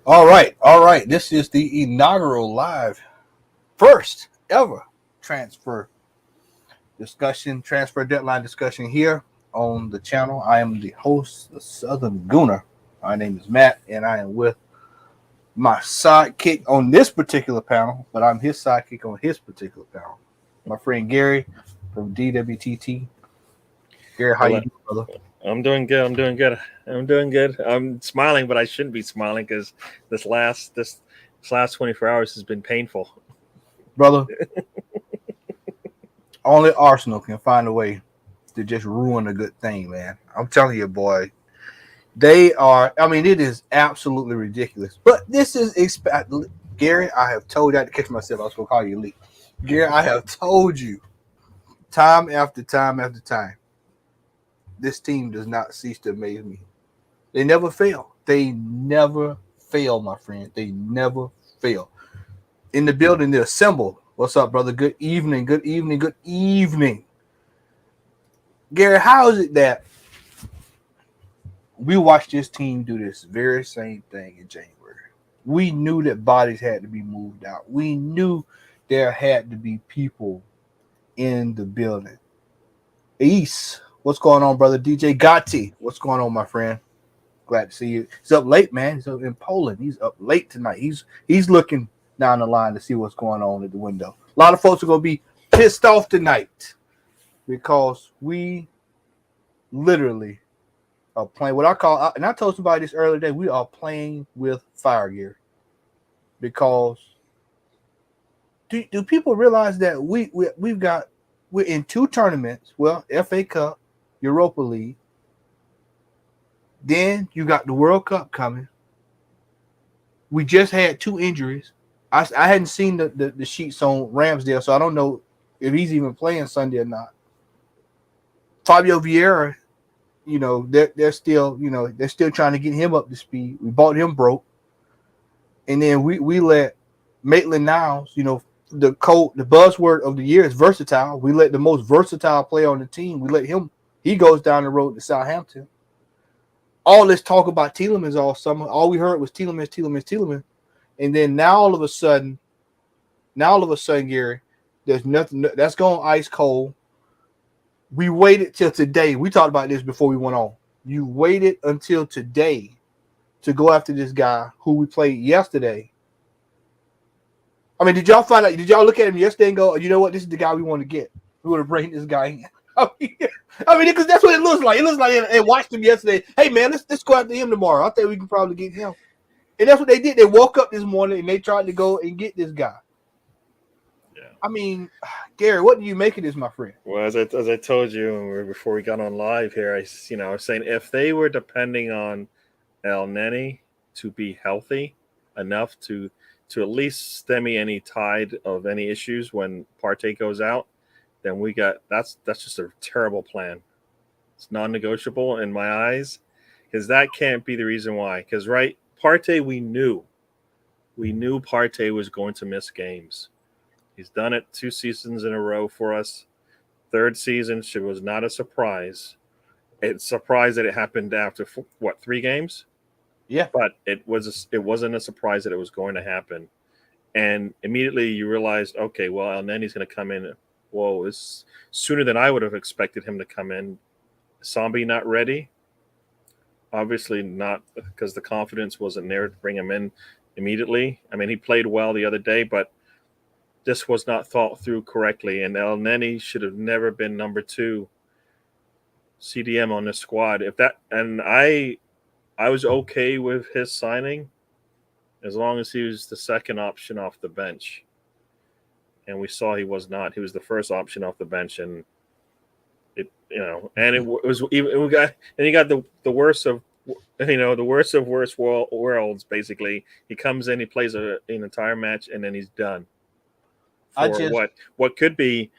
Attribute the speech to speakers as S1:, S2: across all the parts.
S1: All right. This is the inaugural live first ever transfer deadline discussion here on the channel. I am the host, the Southern Gooner. My name is Matt, and I am with my sidekick on this particular panel, but I'm his sidekick on his particular panel. My friend Gary from DWTT. Gary, how you
S2: Well,
S1: doing, brother?
S2: I'm doing good. I'm smiling, but I shouldn't be smiling because this last 24 hours has been painful.
S1: Brother, only Arsenal can find a way to just ruin a good thing, man. I'm telling you, boy. They are. I mean, it is absolutely ridiculous. But this is Gary. I have told you I had to catch myself. I was going to call you Lee. Gary, I have told you time after time after time. This team does not cease to amaze me. They never fail. They never fail, my friend. They never fail. In the building, they assemble. What's up, brother? Good evening. Good evening. Good evening. Gary, how is it that we watched this team do this very same thing in January? We knew that bodies had to be moved out. We knew there had to be people in the building. East, what's going on, brother? DJ Gotti, what's going on, my friend? Glad to see you. He's up late, man. He's up in Poland. He's up late tonight. He's looking down the line to see what's going on at the window. A lot of folks are going to be pissed off tonight because we literally are playing what I call, and I told somebody this earlier today, we are playing with fire gear. Because do people realize that we're in two tournaments? Well, FA Cup, Europa League. Then you got the World Cup coming. We just had two injuries. I hadn't seen the sheets on Ramsdale, so I don't know if he's even playing Sunday or not. Fabio Vieira, they're still trying to get him up to speed. We bought him broke. And then we let Maitland-Niles, the buzzword of the year is versatile. We let the most versatile player on the team, he goes down the road to Southampton. All this talk about Tielemans all summer, all we heard was Tielemans. And then now all of a sudden, Gary, there's nothing that's going ice cold. We waited till today. We talked about this before we went on. You waited until today to go after this guy who we played yesterday. I mean, did y'all find out? Did y'all look at him yesterday and go, you know what? This is the guy we want to get. We want to bring this guy in. I mean, because that's what it looks like. It looks like they watched him yesterday. Hey, man, let's go after him tomorrow. I think we can probably get him. And that's what they did. They woke up this morning and they tried to go and get this guy.
S2: Yeah.
S1: I mean, Gary, what do you make of this, my friend?
S2: Well, as I told you before we got on live here, I was saying if they were depending on El Neni to be healthy enough to at least stem any tide of any issues when Partey goes out, then that's just a terrible plan. It's non-negotiable in my eyes because that can't be the reason why. Because Partey, we knew Partey was going to miss games. He's done it 2 seasons in a row for us. Third season, it was not a surprise. It's a surprise that it happened after 3 games.
S1: Yeah,
S2: but it wasn't a surprise that it was going to happen. And immediately you realized, okay, well, El Neni's going to come in. Whoa, it's sooner than I would have expected him to come in. Sambi not ready. Obviously not, because the confidence wasn't there to bring him in immediately. I mean, he played well the other day, but this was not thought through correctly. And El Neni should have never been number 2 CDM on this squad. I was okay with his signing as long as he was the second option off the bench. And we saw he was not. He was the first option off the bench, and he got the worst of worst worlds. Basically, he comes in, he plays an entire match, and then he's done. What could be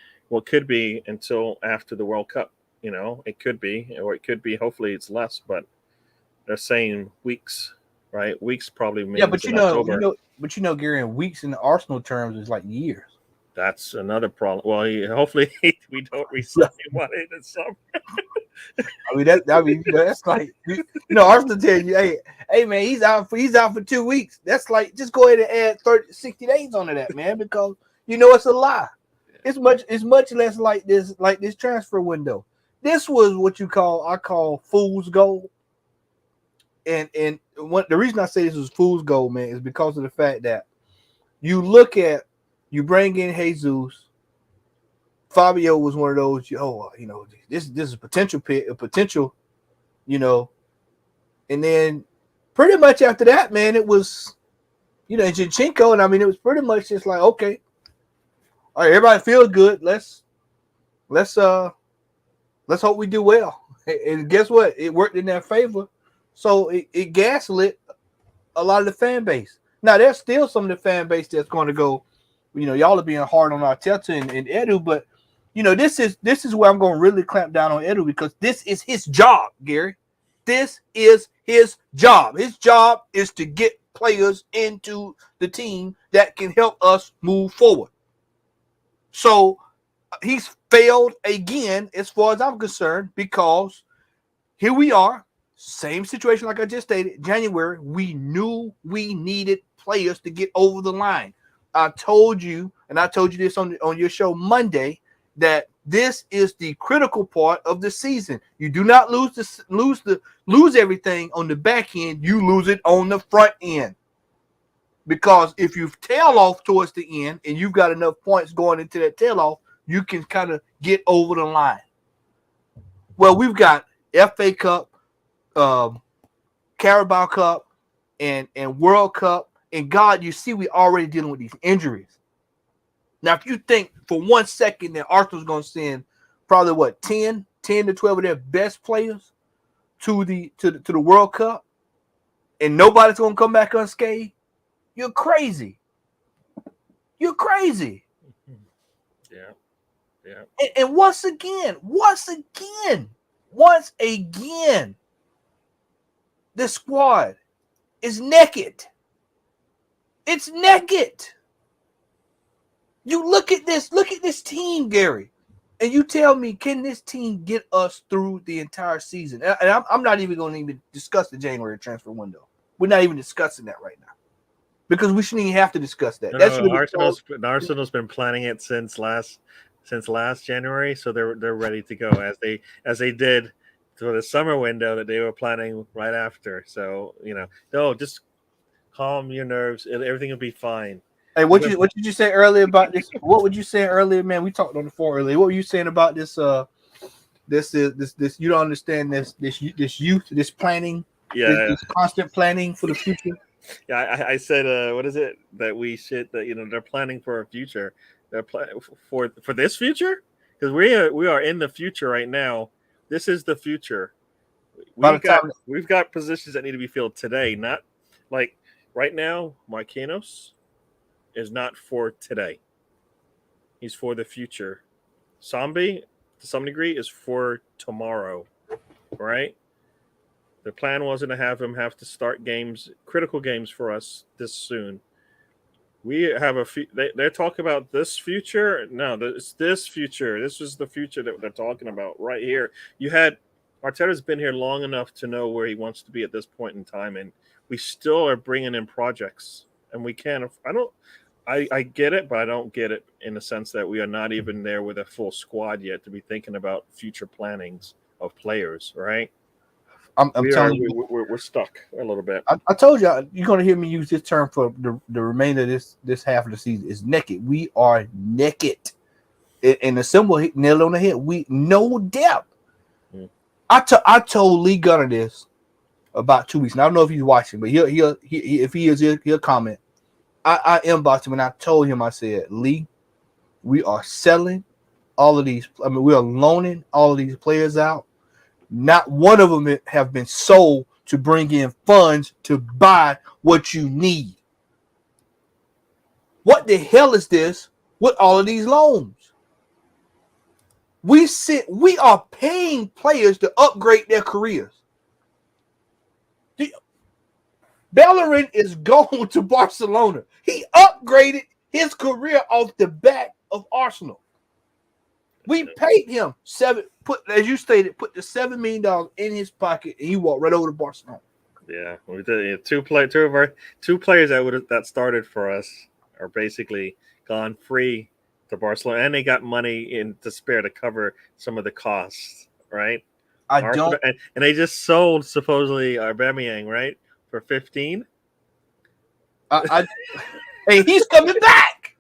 S2: until after the World Cup. It could be, or it could be. Hopefully, it's less, but they're saying weeks, right? Weeks probably means October.
S1: Gary, in weeks in the Arsenal terms is like years.
S2: That's another problem. Well, hopefully we don't resign one in the summer.
S1: I mean that's like Arsenal telling you, hey, Hey man, he's out for 2 weeks. That's like just go ahead and add 60 days onto that, man, because it's a lie. It's much less like this transfer window. This was what I call fool's gold. And the reason I say this was fool's gold, man, is because of the fact that you bring in Jesus. Fabio was one of those, this is a potential and then pretty much after that, man, it was, and Zinchenko, and I mean, it was pretty much just like, okay, all right, everybody feels good. Let's hope we do well. And guess what? It worked in their favor. So it gaslit a lot of the fan base. Now there's still some of the fan base that's going to go, y'all are being hard on Arteta and Edu, but this is where I'm going to really clamp down on Edu, because this is his job, Gary. This is his job. His job is to get players into the team that can help us move forward. So he's failed again as far as I'm concerned, because here we are, same situation like I just stated. January, we knew we needed players to get over the line. I told you this on your show Monday, that this is the critical part of the season. You do not lose everything on the back end. You lose it on the front end. Because if you tail off towards the end and you've got enough points going into that tail off, you can kind of get over the line. Well, we've got FA Cup, Carabao Cup, and World Cup. And God, you see, we already dealing with these injuries. Now, if you think for 1 second that Arsenal's going to send probably 10 to 12 of their best players to the World Cup, and nobody's going to come back unscathed, you're crazy. You're crazy.
S2: Yeah.
S1: And once again, the squad is naked. It's naked. You look at this team, Gary, and you tell me, can this team get us through the entire season? And I'm not even going to even discuss the January transfer window. We're not even discussing that right now, because we shouldn't even have to discuss that.
S2: Arsenal's been planning it since last January, so they're ready to go as they did for the summer window that they were planning right after. So no, just calm your nerves. Everything will be fine.
S1: Hey, what did you say earlier about this? What would you say earlier, man? We talked on the phone earlier. What were you saying about this? This you don't understand this youth, this planning, this constant planning for the future.
S2: Yeah, I said, what is it that we should that they're planning for a future. They're planning for this future, because we are in the future right now. This is the future. We've got positions that need to be filled today, not like right now. Marquinhos is not for today. He's for the future. Sambi, to some degree, is for tomorrow, right? The plan wasn't to have him have to start critical games for us this soon. We have they're talking about this future. No, it's this future. This is the future that they're talking about right here. Arteta's been here long enough to know where he wants to be at this point in time, and we still are bringing in projects, and we can't. I get it, but I don't get it in the sense that we are not even there with a full squad yet to be thinking about future plannings of players, right? I'm telling you, we're stuck a little bit.
S1: I told you, you're going to hear me use this term for the remainder of this half of the season. Is naked. We are naked. And the symbol nail on the head. We no depth. I told Lee Gunner this about 2 weeks. And I don't know if he's watching, but if he is, he'll comment. I inboxed him and I told him, I said, Lee, we are selling all of these. I mean, we are loaning all of these players out. Not one of them have been sold to bring in funds to buy what you need. What the hell is this with all of these loans? We are paying players to upgrade their careers. Bellerin is going to Barcelona. He upgraded his career off the back of Arsenal. We paid him as you stated, put the $7 million in his pocket, and he walked right over to Barcelona.
S2: Yeah, we did. Two players that started for us are basically gone free to Barcelona, and they got money in to spare to cover some of the costs, right?
S1: I
S2: Arsenal,
S1: don't.
S2: and they just sold supposedly Aubameyang, right, for 15.
S1: I Hey, he's coming back.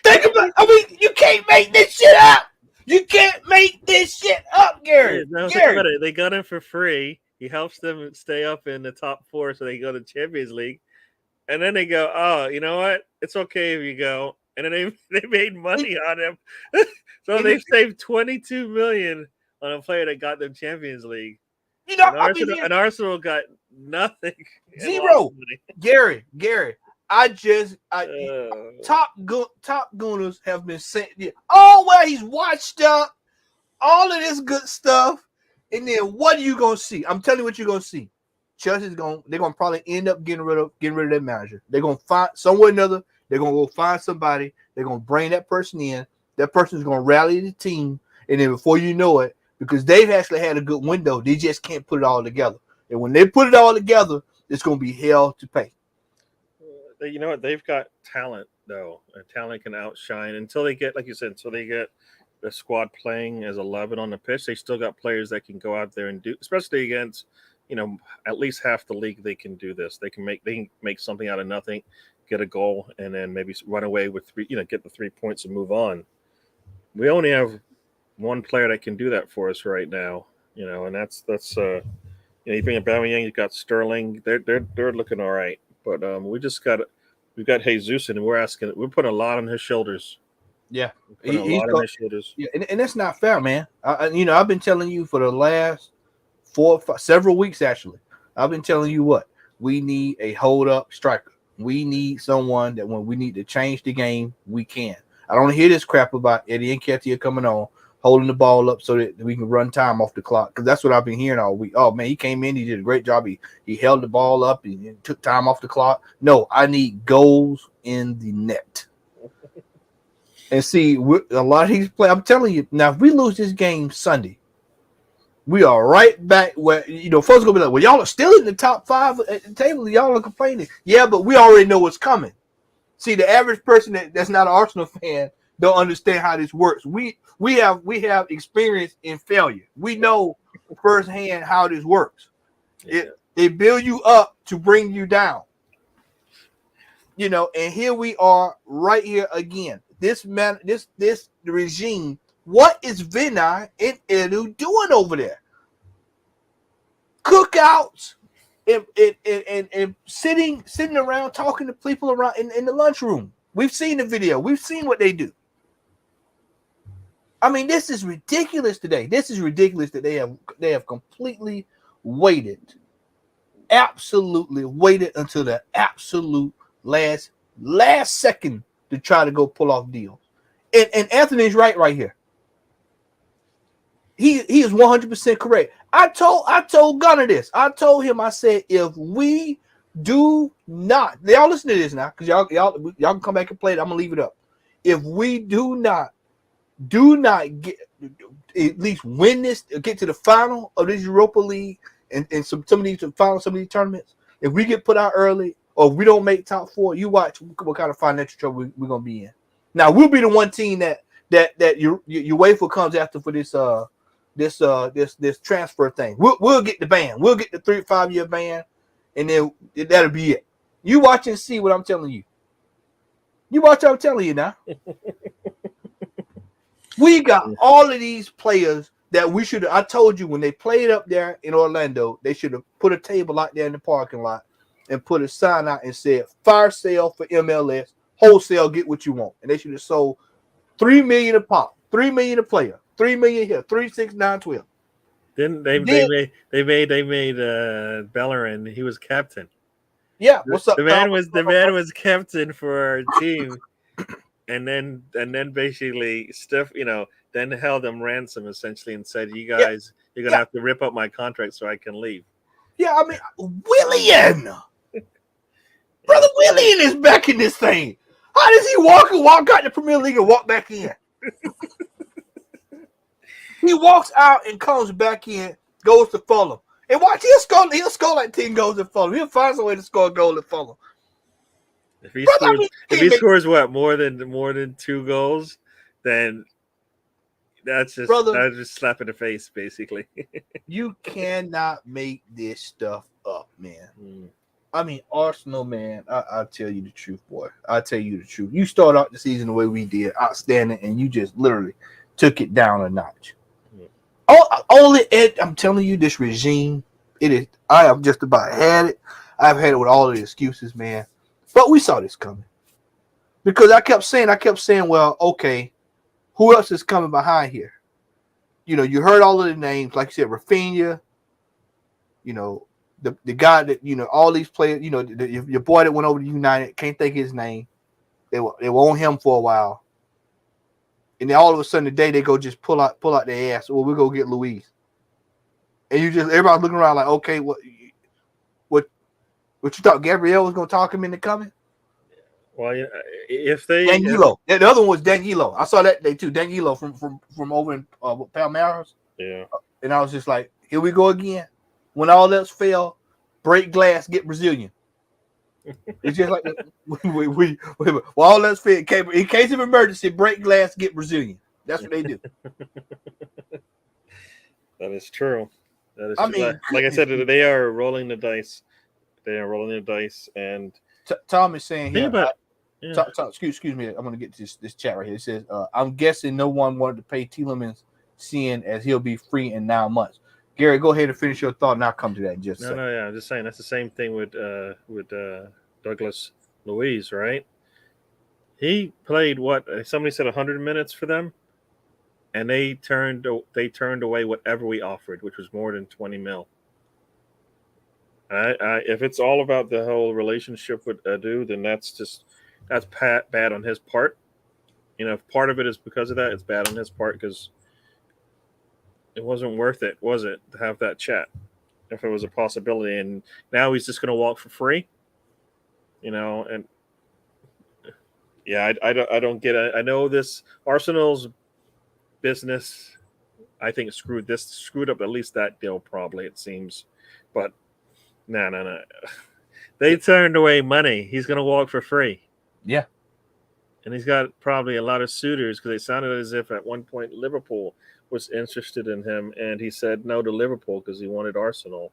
S1: Think about. I mean, you can't make this shit up. You can't make this shit up,
S2: Yeah,
S1: Gary.
S2: no, think
S1: Gary.
S2: about it. They got him for free. He helps them stay up in the top four, so they go to Champions League. And then they go, oh, you know what? It's okay if you go. And then they made money on him. So
S1: And
S2: they saved 22 million on a player that got them Champions League.
S1: you know,
S2: And
S1: I mean,
S2: Arsenal got nothing and lost
S1: zero.
S2: money.
S1: Gary.
S2: Uh,
S1: Top Gooners have been saying, oh well, he's washed up, all of this good stuff, and then what are you gonna see? I'm telling you what you're gonna see. Chelsea's they're gonna probably end up getting rid of their manager. They're gonna find somewhere or another. They're gonna go find somebody. They're gonna bring that person in. That person's gonna rally the team, and then before you know it, because they've actually had a good window, they just can't put it all together. And when they put it all together, it's gonna be hell to pay.
S2: you know what? They've got talent though, and talent can outshine until they get, like you said, until they get the squad playing as 11 on the pitch. They still got players that can go out there and do, especially against, at least half the league. They can do this. They can make something out of nothing, get a goal, and then maybe run away with three. Get the 3 points and move on. We only have one player that can do that for us right now. And that's you bring Aubameyang, you got Sterling. They're looking all right, but we've got Jesus, and we're putting a lot on his shoulders.
S1: Yeah,
S2: Putting a lot on his shoulders.
S1: Yeah, and that's not fair, man. I've been telling you for the last several weeks, actually. I've been telling you what we need: a hold up striker. We need someone that when we need to change the game, we can. I don't hear this crap about Eddie Nketiah coming on, holding the ball up so that we can run time off the clock. Because that's what I've been hearing all week. Oh man, he came in, he did a great job. He held the ball up and took time off the clock. No, I need goals in the net. And see, a lot of these players, I'm telling you, now if we lose this game Sunday, we are right back where, folks going to be like, well, y'all are still in the top 5 at the table. Y'all are complaining. Yeah, but we already know what's coming. See, the average person that's not an Arsenal fan don't understand how this works. We have experience in failure. We know firsthand how this works. They build you up to bring you down. And here we are right here again. This regime, what is Vinay and Edu doing over there? Cookouts and sitting around talking to people around in the lunchroom. We've seen the video. We've seen what they do. I mean, this is ridiculous today. This is ridiculous that they have completely waited, absolutely waited until the absolute last second to try to go pull off deals. And Anthony's right here. He is 100% correct. I told Gunner this. I told him, I said, if we do not, y'all listen to this now, because y'all can come back and play it. I'm gonna leave it up. If we do not get at least win this, get to the final of this Europa League and some of these tournaments, if we get put out early, or if we don't make top 4, you watch what kind of financial trouble we're gonna be in. Now we'll be the one team that UEFA comes after for this transfer thing. We'll get the ban. We'll get the 3-5 year ban, and then that'll be it. You watch and see what I'm telling you. You watch what I'm telling you now. We got all of these players that we should have. I told you when they played up there in Orlando, they should have put a table out there in the parking lot and put a sign out and said, fire sale for MLS, wholesale, get what you want. And they should have sold $3 million a pop, $3 million a player, $3 million here, 3, 6, 9, 12.
S2: Then they made Bellerin. He was captain.
S1: Yeah, what's up?
S2: The man was captain for our team, and then basically stuff, then held them ransom essentially and said, "You guys, you're gonna have to rip up my contract so I can leave."
S1: Yeah, I mean, Willian, brother Willian is back in this thing. How does he walk out the Premier League and walk back in? He walks out and comes back in, goes to Fulham. And watch, he'll score like 10 goals and follow. He'll find some way to score a goal and follow.
S2: If he
S1: Brother,
S2: scores, if he scores what more than 2 goals, then that's just slap in the face, basically.
S1: You cannot make this stuff up, man. I mean, Arsenal, man, I'll tell you the truth, boy. I'll tell you the truth. You start out the season the way we did, outstanding, and you just literally took it down a notch. I'm telling you, this regime, it is. I have just about had it. I've had it with all the excuses, man. But we saw this coming. Because I kept saying, well, okay, who else is coming behind here? You know, you heard all of the names, like you said, Rafinha, you know, the guy that, you know, all these players, you know, your boy that went over to United, can't think of his name. They were on him for a while. And then all of a sudden today they go just pull out their ass. Well, we'll go get Luis. And everybody's looking around like, okay, what you thought Gabriel was gonna talk him into coming?
S2: Well, yeah, if they
S1: Danilo. The other one was Danilo. I saw that day too. Danilo from over in Palmeiras.
S2: Yeah.
S1: And I was just like, here we go again. When all else fail, break glass, get Brazilian. It's just like we all else fail. In case of emergency, break glass, get Brazilian. That's what they do.
S2: That is true. That is
S1: I
S2: true.
S1: mean,
S2: like I said, they are rolling the dice. They are rolling the dice, and
S1: Tom is saying here.
S2: Yeah.
S1: Excuse me. I'm gonna get to this chat right here. It says, "I'm guessing no one wanted to pay Tielemans, seeing as he'll be free in 9 months." Gary, go ahead and finish your thought, and I'll come to that in just a second.
S2: No, yeah. I'm just saying that's the same thing with Douglas Luiz, right? He played what? Somebody said 100 minutes for them, and they turned away whatever we offered, which was more than 20 mil. If it's all about the whole relationship with Edu, then that's bad on his part. You know, if part of it is because of that, it's bad on his part because it wasn't worth it, was it, to have that chat if it was a possibility? And now he's just going to walk for free, you know. And yeah, I don't get it. I know this Arsenal's business, I think screwed up at least that deal, probably, it seems. But no. They turned away money. He's going to walk for free.
S1: Yeah.
S2: And he's got probably a lot of suitors because it sounded as if at one point Liverpool was interested in him, and he said no to Liverpool because he wanted Arsenal.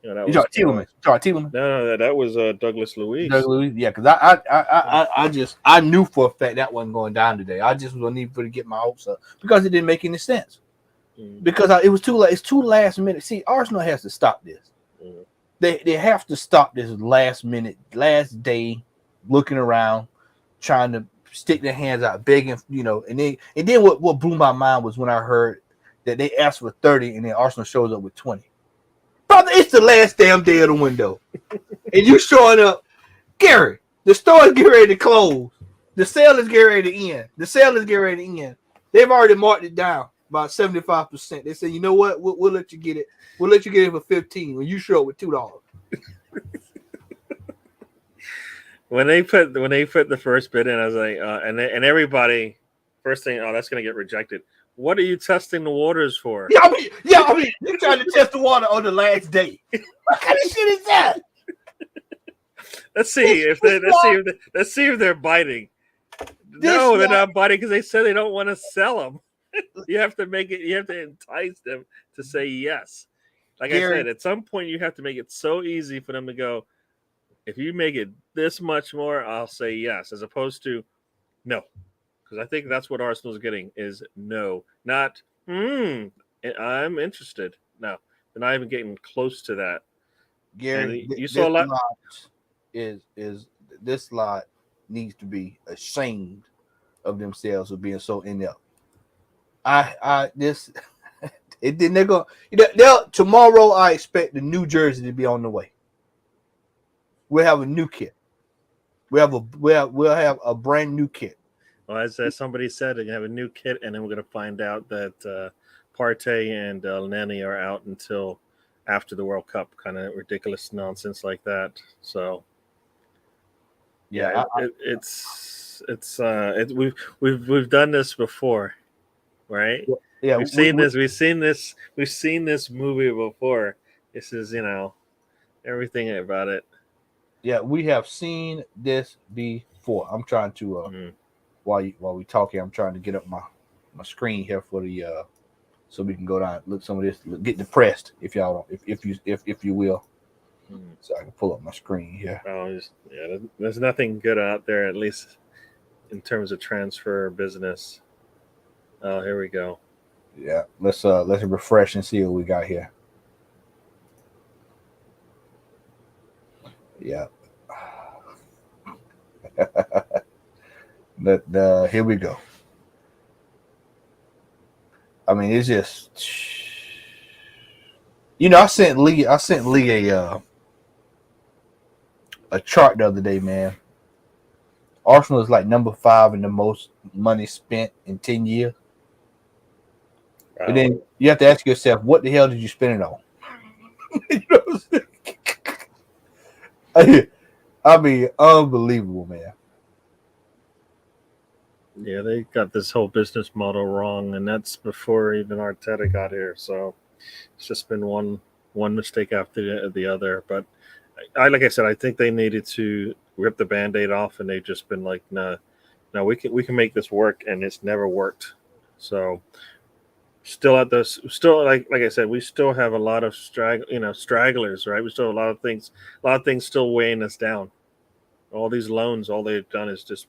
S2: You know, that was
S1: Tielemans.
S2: No, that was Douglas Luiz.
S1: Yeah, because I knew for a fact that wasn't going down today. I just was need to get my hopes up because it didn't make any sense. Because it was too late. It's too last minute. See, Arsenal has to stop this. They have to stop this last day, looking around, trying to stick their hands out, begging, you know. And then what blew my mind was when I heard that they asked for 30 and then Arsenal shows up with 20. Brother, it's the last damn day of the window. And you showing up. Gary, the store is getting ready to close. The sale is getting ready to end. They've already marked it down about 75%. They say, you know what? We'll let you get it. We'll let you get it for 15 when you show up with $2.
S2: When they put the first bid in, I was like, and everybody, first thing, that's going to get rejected. What are you testing the waters for?
S1: Yeah, I mean, you're trying to test the water on the last day. What kind of shit is that?
S2: Let's see if they're biting. No, they're not biting because they said they don't want to sell them. You have to entice them to say yes. Like Gary, I said, at some point you have to make it so easy for them to go, if you make it this much more, I'll say yes, as opposed to no. Because I think that's what Arsenal's getting is no, not I'm interested. No, they're not even getting close to that.
S1: Gary,
S2: you saw a lot.
S1: This lot needs to be ashamed of themselves for being so inept. It didn't. They're going. Tomorrow, I expect the new jersey to be on the way. We'll have a new kit. We'll have a brand new kit.
S2: Well, as somebody said, they're gonna have a new kit, and then we're gonna find out that Partey and Nani are out until after the World Cup. Kind of ridiculous nonsense like that. So, yeah, we've done this before, right?
S1: Yeah,
S2: we've seen this movie before. This is everything about it.
S1: Yeah, we have seen this before. I'm trying to while we talking, I'm trying to get up my screen here for the so we can go down look some of this, get depressed if y'all don't, if you will. So I can pull up my screen here.
S2: Oh, there's nothing good out there, at least in terms of transfer business. Oh, here we go.
S1: Yeah, let's refresh and see what we got here. Yeah. Here we go. I mean, it's just, I sent Lee a chart the other day, man. Arsenal is like number 5 in the most money spent in 10 years. Wow. And then you have to ask yourself, what the hell did you spend it on? I mean, unbelievable, man.
S2: Yeah, they got this whole business model wrong, and that's before even Arteta got here. So it's just been one mistake after the other. But like I said, I think they needed to rip the Band-Aid off, and they've just been like, no, we can make this work, and it's never worked. So still like I said, we still have a lot of stragglers, right? We still have a lot of things still weighing us down. All these loans, all they've done is just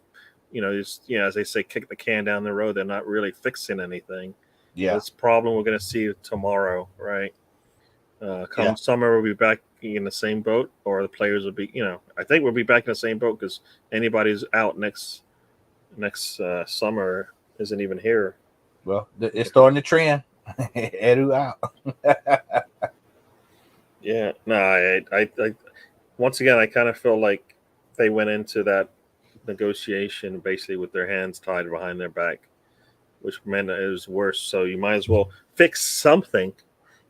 S2: as they say, kick the can down the road. They're not really fixing anything.
S1: Yeah,
S2: this problem we're going to see tomorrow, right? Summer, we'll be back in the same boat, or the players will be. I think we'll be back in the same boat because anybody's out next summer isn't even here.
S1: Well, it's starting to trend. Edu out.
S2: Yeah, no, I once again, I kind of feel like they went into that negotiation basically with their hands tied behind their back, which meant it was worse. So you might as well fix something.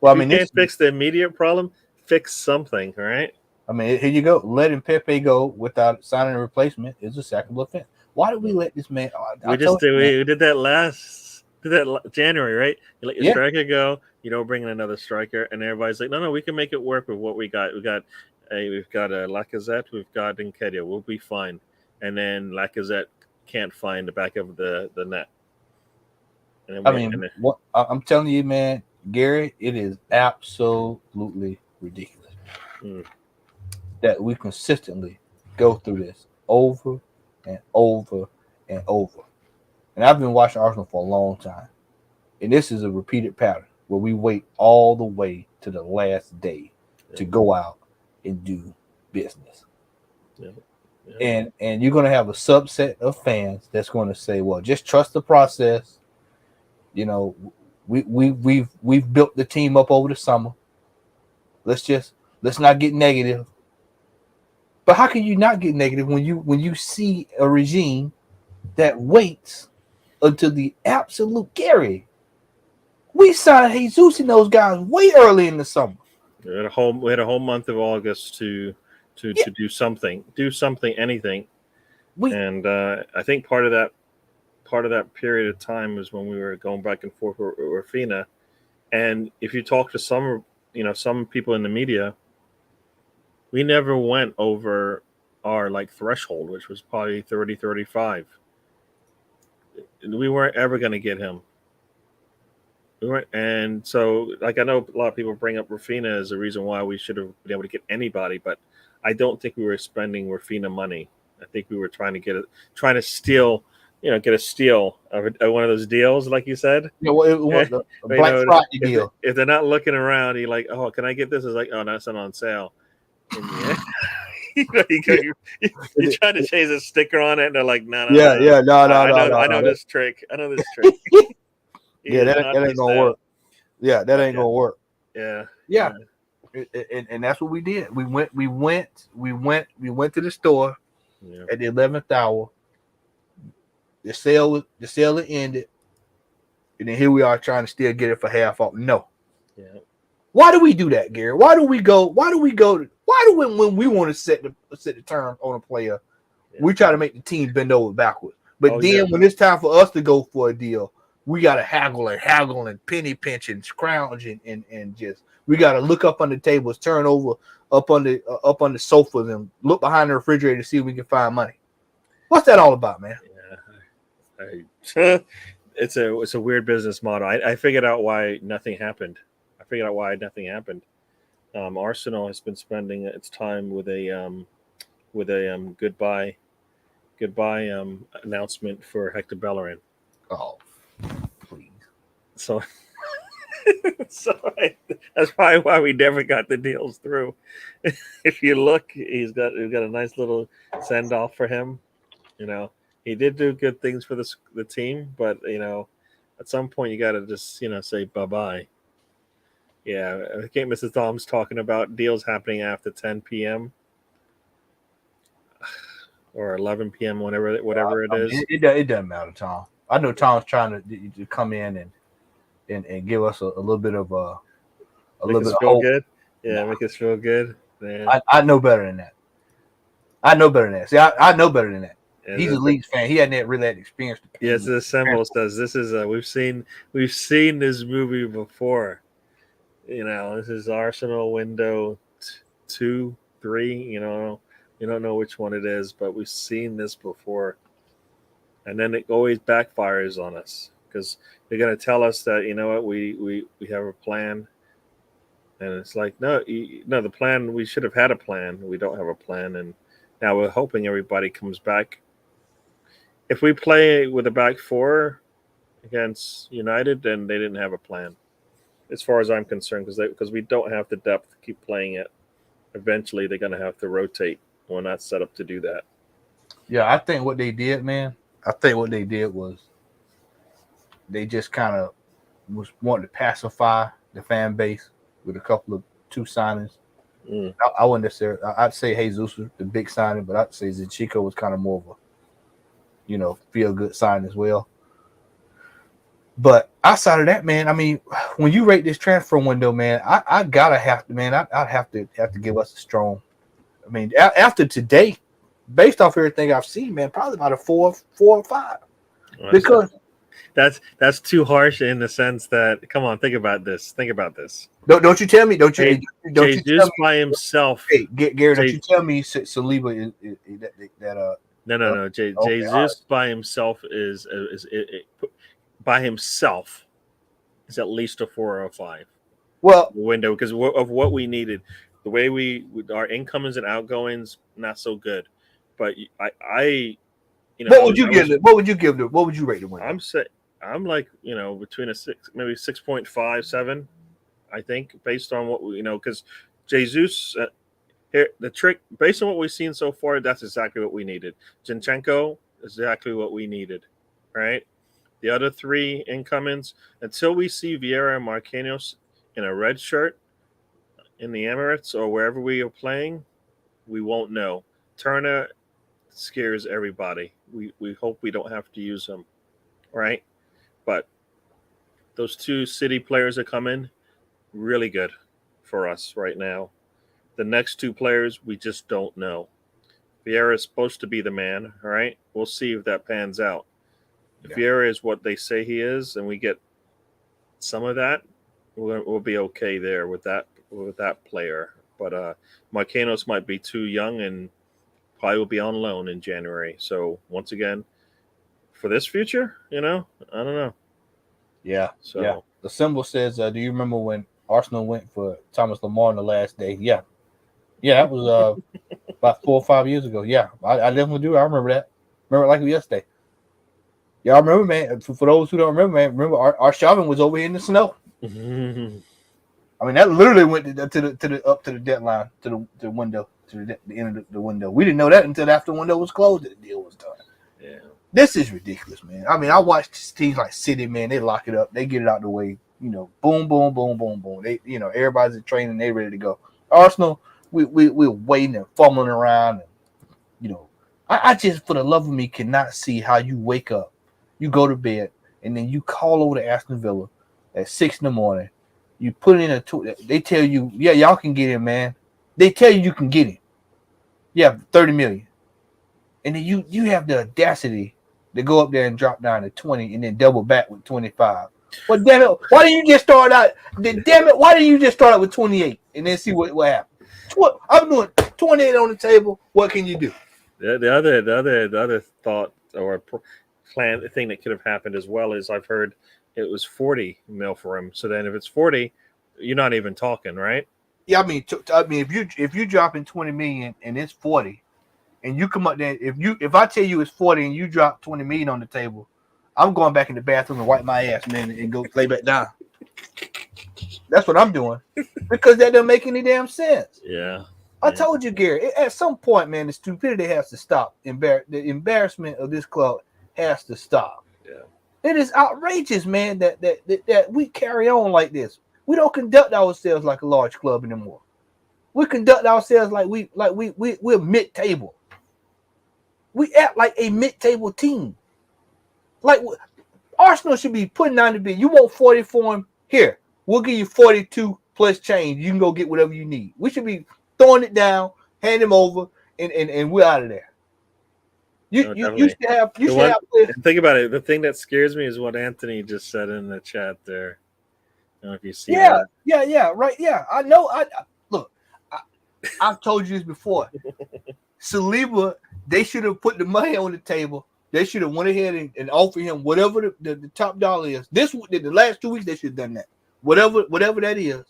S2: Well, I mean, you can't fix the immediate problem. Fix something, all right?
S1: I mean, here you go. Letting Pepe go without signing a replacement is a sackable offense. Why did we let this man?
S2: We did that January, right? You let your striker go. You don't bring in another striker, and everybody's like, no, we can make it work with what we got. We've got Lacazette. We've got Nketiah. We'll be fine. And then Lacazette can't find the back of the net.
S1: I'm telling you, man, Gary, it is absolutely ridiculous that we consistently go through this over and over and over. And I've been watching Arsenal for a long time. And this is a repeated pattern where we wait all the way to the last day to go out and do business. Yeah. Yeah. And you're going to have a subset of fans that's going to say, well, just trust the process. We've built the team up over the summer. Let's not get negative. But how can you not get negative when you see a regime that waits until the absolute Gary? We signed Jesus and those guys way early in the summer.
S2: We had a whole month of August to do something, anything. I think part of that period of time was when we were going back and forth with Rafinha. And if you talk to some people in the media, we never went over our threshold, which was probably 30, 35. We weren't ever going to get him. We weren't, and so I know a lot of people bring up Rafinha as a reason why we should have been able to get anybody, but I don't think we were spending Rafinha money. I think we were trying to steal, get a steal of one of those deals, like you said.
S1: A Black Friday deal.
S2: If they're not looking around, you're like, oh, can I get this? It's like, oh, no, it's not on sale. You're trying to chase a sticker on it, and they're like, no. I know this trick.
S1: Yeah, that ain't gonna work. Yeah, that ain't gonna work.
S2: Yeah.
S1: And that's what we did. We went to the store at the 11th hour. The sale had ended, and then here we are trying to still get it for half off. No.
S2: Yeah.
S1: Why do we do that, Gary? Why do when we want to set the term on a player, we try to make the team bend over backwards. But when it's time for us to go for a deal, we got to haggle and penny pinch and scrounge and just we got to look up on the tables, turn over up on the sofas, and look behind the refrigerator to see if we can find money. What's that all about, man?
S2: Yeah, it's a weird business model. I figured out why nothing happened. Arsenal has been spending its time with a goodbye announcement for Hector Bellerin.
S1: Oh, please.
S2: So, that's probably why we never got the deals through. If you look, we've got a nice little send off for him. You know, he did do good things for the team, but you know, at some point you got to just say bye bye. Yeah, I think Mrs. Tom's talking about deals happening after 10 p.m. or 11 p.m. whatever it is.
S1: It doesn't matter, Tom. I know Tom's trying to come in and give us a little bit of
S2: make us feel good. Yeah, make us feel good.
S1: Yeah. I know better than that. See, I know better than that. Yeah, he's a Leeds fan. He hadn't really had experience.
S2: Yes, the symbol says this is we've seen this movie before. You know, this is Arsenal window 2, 3. You know, you don't know which one it is, but we've seen this before. And then it always backfires on us because they're going to tell us that, you know what, we have a plan. And it's like, no, the plan, we should have had a plan. We don't have a plan. And now we're hoping everybody comes back. If we play with a back four against United, then they didn't have a plan, as far as I'm concerned, because we don't have the depth to keep playing it. Eventually, they're going to have to rotate. We're not set up to do that.
S1: Yeah, I think what they did, man, was they just kind of was wanting to pacify the fan base with a couple of 2 signings. I wouldn't necessarily. I'd say Jesus was the big signing, but I'd say Zinchenko was kind of more of a, feel good sign as well. But outside of that, man, I mean, when you rate this transfer window, man, I'd have to give us a strong. I mean, after today, based off everything I've seen, man, probably about a 4 or 5. Well, because
S2: that's too harsh in the sense that, come on, think about this.
S1: Don't you tell me? Don't you?
S2: Jesus you tell me, by himself.
S1: Hey, Gary, don't you tell me Saliba is that
S2: No. Jesus right. By himself is by himself is at least a 4 or a 5.
S1: Well,
S2: window because of what we needed. The way our incomings and outgoings not so good, but I
S1: what would you give? What would you rate the window?
S2: I'm like between a 6, maybe 6.5, 7. I think based on what we because Jesus. Here, the trick, based on what we've seen so far, that's exactly what we needed. Zinchenko is exactly what we needed, right? The other 3 incomings, until we see Vieira and Marquinhos in a red shirt in the Emirates or wherever we are playing, we won't know. Turner scares everybody. We hope we don't have to use him, right? But those 2 City players that come in, really good for us right now. The next 2 players, we just don't know. Vieira is supposed to be the man, all right? We'll see if that pans out. If Vieira is what they say he is, and we get some of that, we'll be okay there with that player. But Marquinhos might be too young and probably will be on loan in January. So once again, for this future, I don't know.
S1: Yeah. So yeah. The symbol says, do you remember when Arsenal went for Thomas Lemar on the last day? Yeah. Yeah, that was about 4 or 5 years ago. Yeah, I definitely do. I remember that. Remember it like it was yesterday. Y'all remember, man? For those who don't remember, man, remember our Chauvin was over here in the snow. Mm-hmm. I mean, that literally went to the up to the deadline, to the window, to the end of the window. We didn't know that until after the window was closed. The deal was done. Yeah, this is ridiculous, man. I mean, I watched teams like City, man. They lock it up, they get it out the way. Boom, boom, boom, boom, boom. They, everybody's in training, they ready to go. Arsenal. We're waiting and fumbling around, and I just, for the love of me, cannot see how you wake up, you go to bed, and then you call over to Aston Villa at 6 a.m. You put in they tell you, yeah, y'all can get him, man. They tell you can get him. Yeah, 30 million, and then you have the audacity They go up there and drop down to 20 and then double back with 25. Well, damn it, why didn't you just start out? Damn it, why didn't you just start out with 28 and then see what happens? I'm doing 28 on the table. What can you do?
S2: The other thought or plan thing that could have happened as well is I've heard it was 40 mil for him. So then if it's 40, you're not even talking, right?
S1: Yeah, I mean, if you drop in 20 million and it's 40, and you come up there, if I tell you it's 40 and you drop 20 million on the table, I'm going back in the bathroom and wipe my ass, man, and go lay back down. That's what I'm doing because that doesn't make any damn sense.
S2: Yeah.
S1: I told you, Gary, at some point, man, the stupidity has to stop. The embarrassment of this club has to stop.
S2: Yeah.
S1: It is outrageous, man, that we carry on like this. We don't conduct ourselves like a large club anymore. We conduct ourselves like we're mid-table. We act like a mid-table team. Like Arsenal should be putting down the bid. You want 40 for him? Here, we'll give you 42 plus change. You can go get whatever you need. We should be throwing it down, hand him over, and we're out of there. You should have.
S2: Think about it. The thing that scares me is what Anthony just said in the chat there. I don't know if you see that.
S1: Yeah, right. Yeah, I know. I've told you this before. Saliba, they should have put the money on the table. They should have went ahead and offered him whatever the top dollar is. The last 2 weeks they should have done that. Whatever that is,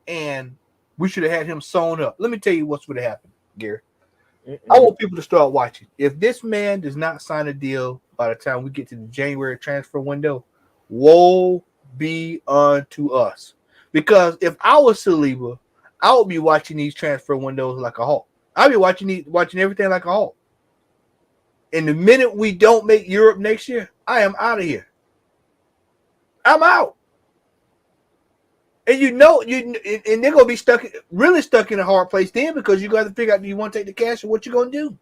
S1: and we should have had him sewn up. Let me tell you what's going to happen, Gary. I want people to start watching. If this man does not sign a deal by the time we get to the January transfer window, woe be unto us. Because if I was Saliba, I would be watching these transfer windows like a hawk. I'd be watching everything like a hawk. And the minute we don't make Europe next year, I am out of here. I'm out. And and they're gonna be really stuck in a hard place then because you got to figure out, do you want to take the cash or what you're gonna do?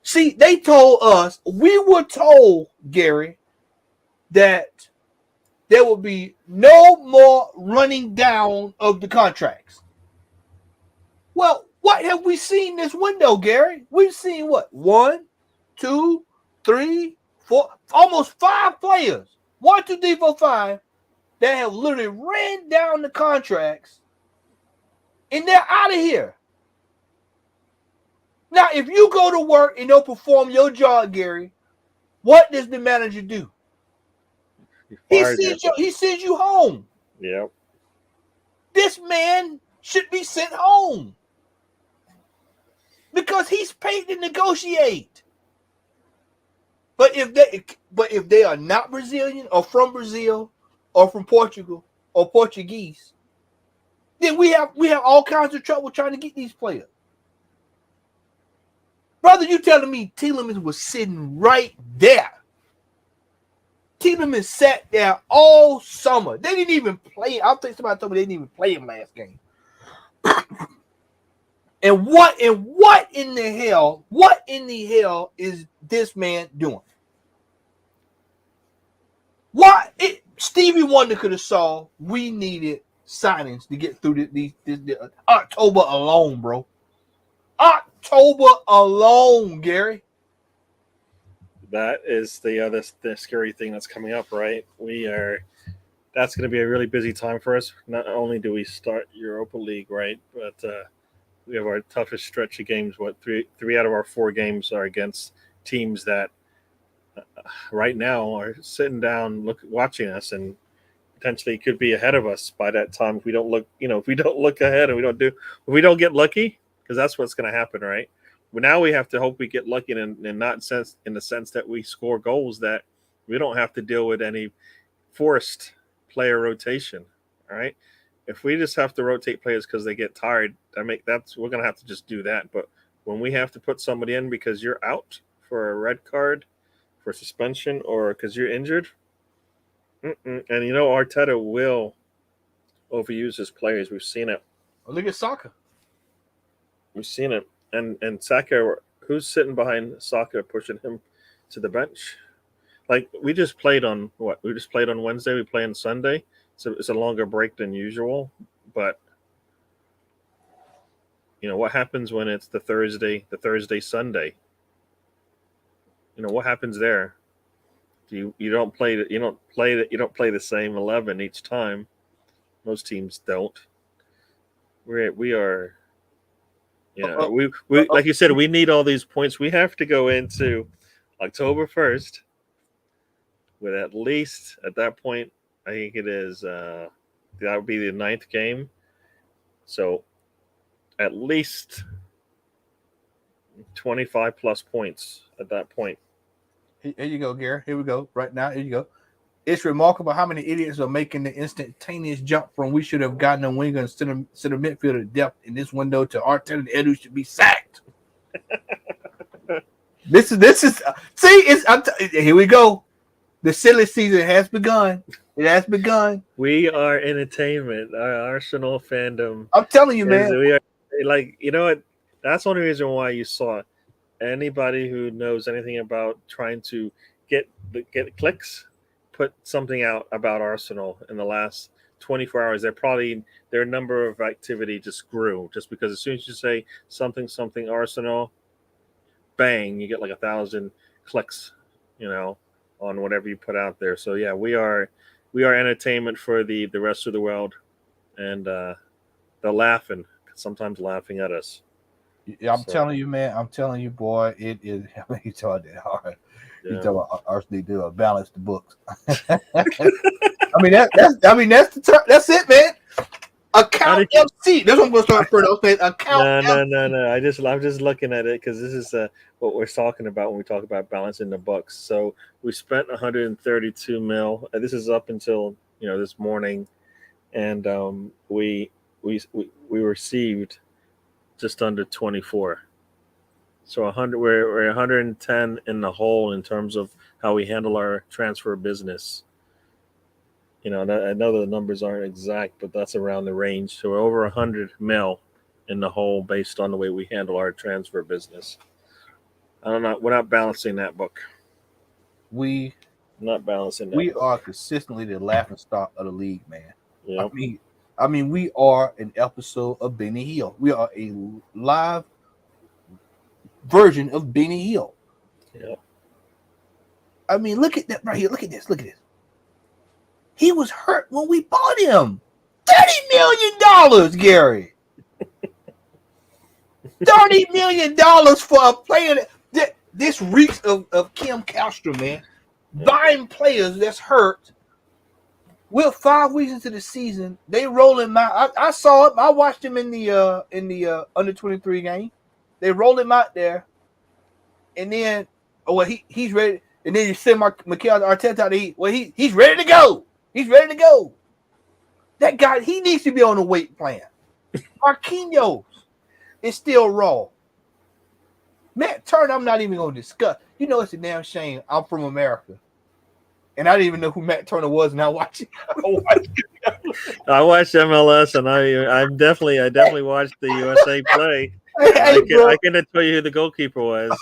S1: See, they told us, we were told, Gary, that there will be no more running down of the contracts. Well, what have we seen this window, Gary? We've seen what? 1, 2, 3, 4, almost 5 players. 1, 2, 3, 4, 5 that have literally ran down the contracts and they're out of here. Now, if you go to work and don't perform your job, Gary, what does the manager do? He sends you home.
S2: Yep.
S1: This man should be sent home because he's paid to negotiate. But if they are not Brazilian or from Brazil or from Portugal or Portuguese, then we have all kinds of trouble trying to get these players. Brother, you telling me Tielemans was sitting right there? Tielemans sat there all summer. They didn't even play. I think somebody told me they didn't even play him last game. And what in the hell is this man doing? Stevie Wonder could have saw we needed signings to get through this October alone, bro. October alone, Gary.
S2: That is the scary thing that's coming up, right? That's going to be a really busy time for us. Not only do we start Europa League, right, but we have our toughest stretch of games. Three out of our 4 games are against teams that right now are sitting down, watching us, and potentially could be ahead of us by that time if we don't look. If we don't look ahead and if we don't get lucky, because that's what's going to happen, right? But now we have to hope we get lucky and not in the sense that we score goals that we don't have to deal with any forced player rotation. All right. If we just have to rotate players because they get tired, we're going to have to just do that. But when we have to put somebody in because you're out for a red card, for suspension, or because you're injured, and Arteta will overuse his players. We've seen it.
S1: Well, look at Saka.
S2: We've seen it. And Saka, who's sitting behind Saka pushing him to the bench? Like, we just played on what? We just played on Wednesday. We play on Sunday. So it's a longer break than usual. But, what happens when it's the Thursday, Sunday? what happens there? You don't play the same 11 each time. Most teams don't. We are, we like you said, we need all these points. We have to go into October 1st with at least, at that point, I think it is that would be the 9th game. So at least 25 plus points at that point.
S1: Here you go, Gary. Here we go. Right now, here you go. It's remarkable how many idiots are making the instantaneous jump from we should have gotten a winger and center midfielder depth in this window to Arteta and Edu should be sacked. This is see, here we go. The silly season has begun. It has begun.
S2: We are entertainment. Our Arsenal fandom.
S1: I'm telling you, man.
S2: We are what? That's the only reason why you saw anybody who knows anything about trying to get clicks, put something out about Arsenal in the last 24 hours. Their number of activity just grew just because as soon as you say something Arsenal, bang, you get like 1,000 clicks, on whatever you put out there. So yeah, we are entertainment for the rest of the world, and they're sometimes laughing at us.
S1: Yeah, I'm telling you, man. I'm telling you, boy. It is. You told that hard.
S2: Yeah.
S1: You told Arsenal to balance the books. That's it, man. Account MC. That's what I'm gonna start for. Account.
S2: No. I'm just looking at it because this is what we're talking about when we talk about balancing the books. So we spent 132 mil. This is up until this morning, and we received just under 24. So 100. We're 110 in the hole in terms of how we handle our transfer business. I know the numbers aren't exact, but that's around the range. So we're over 100 mil in the hole based on the way we handle our transfer business. I don't know. We're not balancing that book.
S1: We're
S2: not balancing that.
S1: We
S2: book.
S1: are consistently the laughing stock of the league, man.
S2: Yep.
S1: I mean, we are an episode of Benny Hill. We are a live version of Benny Hill.
S2: Yeah.
S1: I mean, look at that right here. Look at this. He was hurt when we bought him. $30 million, Gary. $30 million for a player. This reeks of Kim Castro, man. Buying players that's hurt. We're 5 weeks into the season. They rolling out. I saw it. I watched him in the under 23 game. They rolled him out there, and then he's ready. And then you send Mikel Arteta out to eat. Well, he's ready to go. He's ready to go. That guy, he needs to be on a weight plan. Marquinhos is still raw. Matt Turner, I'm not even going to discuss. It's a damn shame. I'm from America. And I didn't even know who Matt Turner was, and I watched
S2: I watched MLS, and I definitely watched the USA play. I couldn't tell you who the goalkeeper was.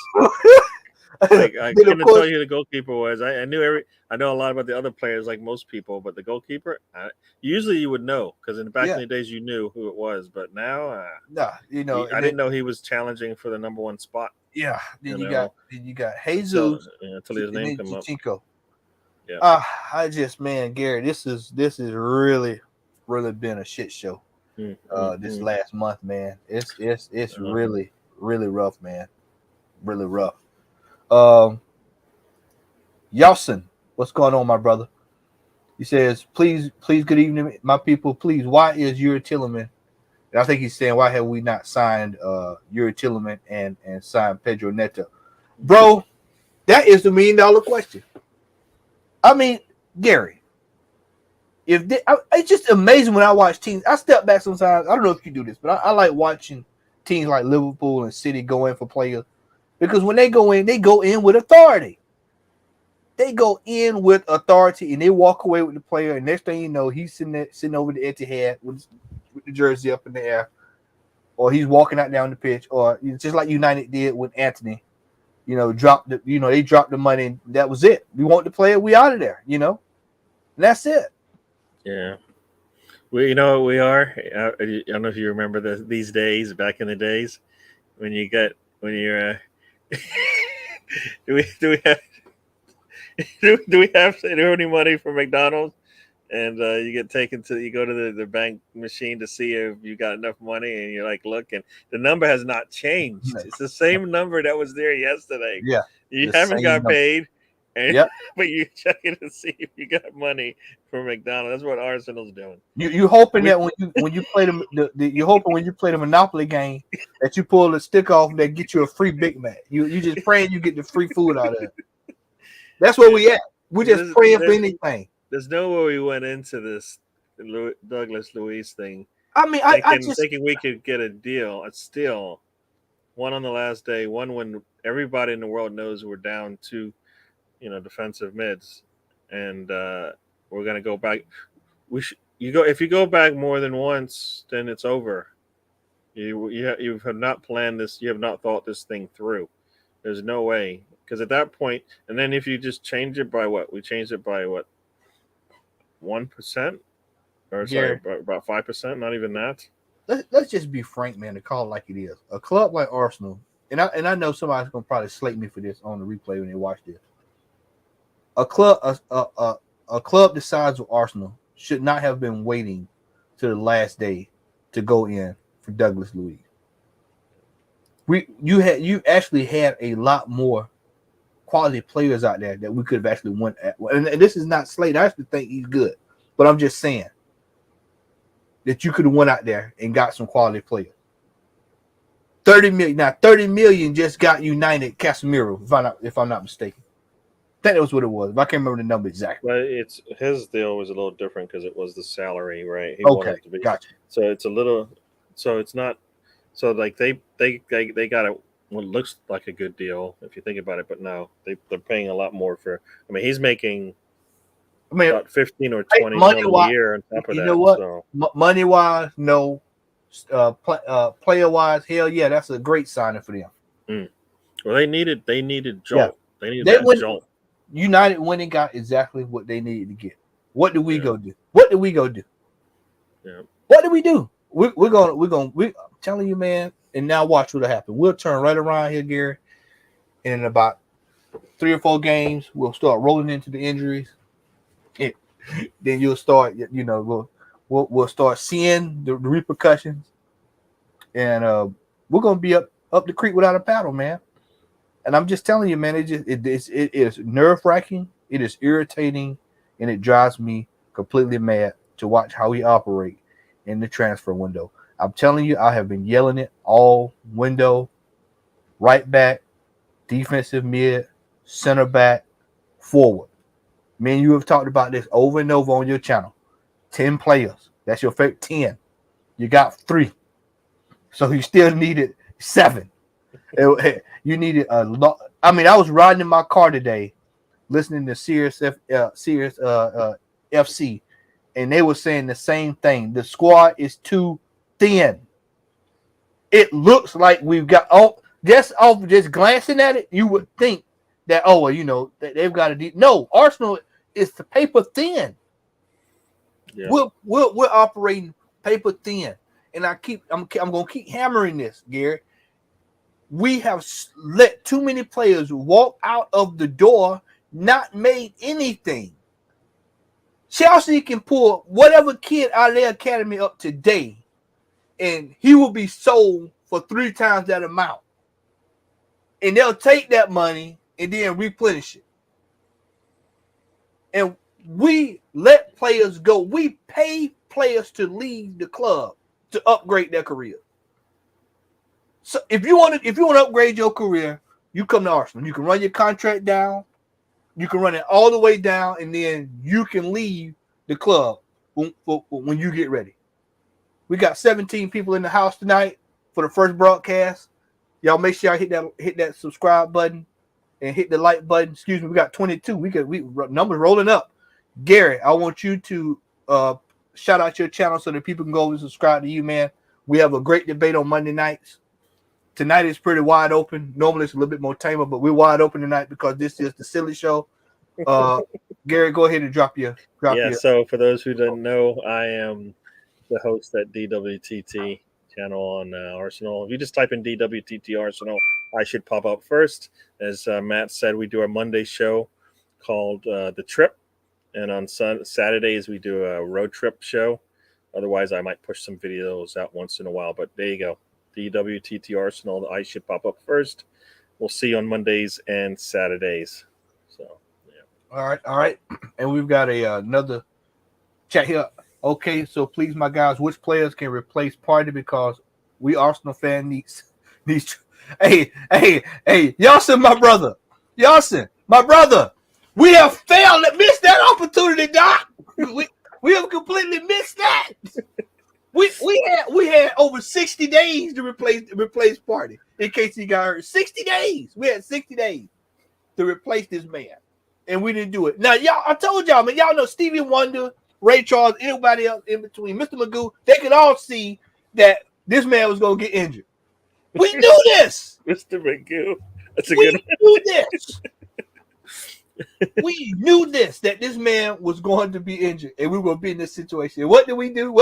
S2: I couldn't tell you who the goalkeeper was. I know a lot about the other players, like most people, but the goalkeeper, usually you would know because in the days you knew who it was, but now, I didn't know he was challenging for the number 1 spot.
S1: Yeah. Then you got Jesus
S2: until his name come up.
S1: Chico.
S2: Yeah.
S1: Gary, this is really, really been a shit show. This last month, man. It's really, really rough, man. Really rough. Yelson, what's going on, my brother? He says, please, good evening, my people. Please, why is Yuri Tillman? And I think he's saying, why have we not signed Yuri Tillman and signed Pedro Neto? Bro, that is the $1 million question. I mean, Gary, it's just amazing when I watch teams. I step back sometimes. I don't know if you do this, but I like watching teams like Liverpool and City go in for players. Because when they go in with authority. They go in with authority and they walk away with the player. And next thing you know, he's sitting over the Etihad with the jersey up in the air, or he's walking out down the pitch, or just like United did with Anthony. They dropped the money. And that was it. We want the player. We out of there. And that's it.
S2: Yeah. We we are. I don't know if you remember these days back in the days when you're we have do we have any money for McDonald's? And you go to the bank machine to see if you got enough money, and you're like, look, and the number has not changed. It's the same number that was there yesterday.
S1: Yeah,
S2: You
S1: the
S2: haven't
S1: same
S2: got
S1: number.
S2: paid, and
S1: Yep.
S2: but you checking to see if you got money for McDonald's. That's what Arsenal's doing.
S1: You hoping that when you play you hoping when you play the Monopoly game that you pull the stick off that get you a free Big Mac. You just praying you get the free food out of it. That's where we at. We just praying for anything.
S2: There's no way we went into this Douglas Luiz thing.
S1: I mean, I just
S2: thinking we could get a deal. It's still one on the last day, one when everybody in the world knows we're down to, defensive mids, and we're gonna go back. If you go back more than once, then it's over. You have not planned this. You have not thought this thing through. There's no way, because at that point, and then if you just change it by what we changed it by what 1%, or sorry, about 5%, not even that.
S1: Let's just be frank, man, to call it like it is. A club like Arsenal, and I know somebody's gonna probably slate me for this on the replay when they watch this. A club the size of Arsenal should not have been waiting to the last day to go in for Douglas Luiz. You actually had a lot more quality players out there that we could have actually won at. And this is not slate. I actually think he's good, but I'm just saying that you could have went out there and got some quality players. 30 million. Now 30 million just got United Casemiro, if I'm not mistaken. I think that was what it was. If I can't remember the number exactly.
S2: But his deal was a little different because it was the salary, right? He
S1: Okay,
S2: wanted to be,
S1: gotcha.
S2: So it's a little. So it's not. So like they got what looks like a good deal if you think about it, but no, they're paying a lot more for. I mean, he's making. About 15 or 20 million a year on top of that.
S1: You know what?
S2: So.
S1: Money wise, no. Player wise, hell yeah, that's a great signing for them.
S2: Well, they needed jolt.
S1: Yeah.
S2: They needed that jolt.
S1: United went and got exactly what they needed to get. What did we go do? What did we go do?
S2: Yeah.
S1: What did we do? We're I'm telling you, man. And now watch what'll happen. We'll turn right around here, Gary. And in about 3 or 4 games, we'll start rolling into the injuries. Then you'll start, we'll start seeing the repercussions, and we're gonna be up the creek without a paddle, man. And I'm just telling you, man, it is nerve-wracking, it is irritating, and it drives me completely mad to watch how we operate in the transfer window. I'm telling you, I have been yelling it all window, right back, defensive mid, center back, forward. Me and you have talked about this over and over on your channel. 10 players. That's your favorite 10. You got 3. So you still needed 7. You needed a lot. I mean, I was riding in my car today listening to Sirius FC, and they were saying the same thing. The squad is too thin. It looks like we've got just glancing at it, you would think that they've got a no. Arsenal is the paper thin. Yeah. We're operating paper thin, and I'm gonna keep hammering this, Gary. We have let too many players walk out of the door, not made anything. Chelsea can pull whatever kid out of their academy up today, and he will be sold for 3 times that amount. And they'll take that money and then replenish it. And we let players go. We pay players to leave the club to upgrade their career. So if you want to upgrade your career, you come to Arsenal. You can run your contract down. You can run it all the way down, and then you can leave the club when you get ready. We got 17 people in the house tonight for the first broadcast. Y'all make sure y'all hit that subscribe button and hit the like button. Excuse me, we got 22. We numbers rolling up. Gary, I want you to shout out your channel so that people can go and subscribe to you, man. We have a great debate on Monday nights. Tonight is pretty wide open. Normally it's a little bit more tamer, but we're wide open tonight because this is the silly show. Gary, go ahead and drop your.
S2: So for those who don't know, I am the host at DWTT channel on Arsenal. If you just type in DWTT Arsenal I Should Pop Up First. As Matt said, we do our Monday show called The Trip. And on Saturdays, we do a road trip show. Otherwise, I might push some videos out once in a while. But there you go. DWTT Arsenal, I Should Pop Up First. We'll see you on Mondays and Saturdays. So, yeah.
S1: All right. And we've got another chat here. Okay, so please, my guys, which players can replace Party, because we Arsenal fan needs. Hey, Yawson, my brother. We have failed to miss that opportunity, Doc. We have completely missed that. We had over 60 days to replace Party, in case he got hurt. 60 days. We had 60 days to replace this man, and we didn't do it. Now, y'all, I told y'all, man, y'all know Stevie Wonder, Ray Charles, anybody else in between, Mr. Magoo, they could all see that this man was going to get injured. We knew this.
S2: Mr. Magoo. That's a
S1: we
S2: good
S1: knew this. We knew this, that this man was going to be injured, and we were going to be in this situation. What do we do?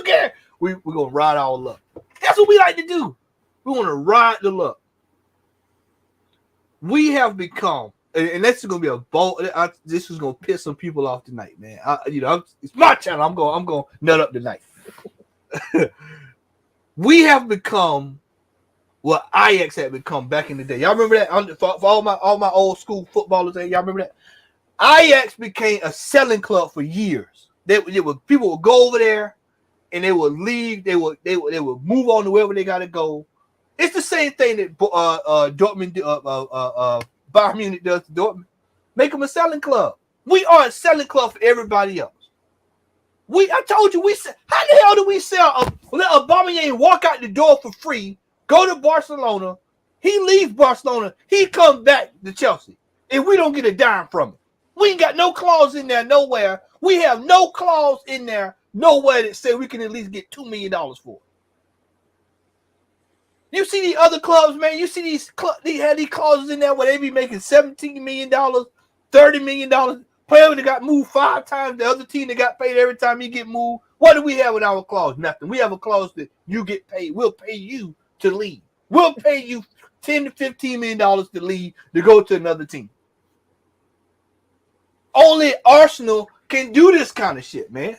S1: Gary? We're going to ride our luck. That's what we like to do. We want to ride the luck. We have become, and this is going to be a bold, this is going to piss some people off tonight, man. It's my channel. I'm going to nut up tonight. We have become what Ajax had become back in the day. Y'all remember that? For all my old school footballers, y'all remember that? Ajax became a selling club for years. People would go over there and they would leave. They would move on to wherever they got to go. It's the same thing that Dortmund, Bayern Munich does to Dortmund. Make them a selling club. We are a selling club for everybody else. I told you, how the hell do we sell? Let Aubameyang walk out the door for free, go to Barcelona, he leaves Barcelona, he comes back to Chelsea, and we don't get a dime from it. We ain't got no clause in there nowhere. We have no clause in there nowhere that say we can at least get $2 million for it. You see these other clubs, man, you see they have these clauses in there where they be making $17 million, $30 million. Player that got moved 5 times, the other team that got paid every time he get moved. What do we have with our clause? Nothing. We have a clause that you get paid. We'll pay you to leave. We'll pay you $10 to $15 million to leave, to go to another team. Only Arsenal can do this kind of shit, man.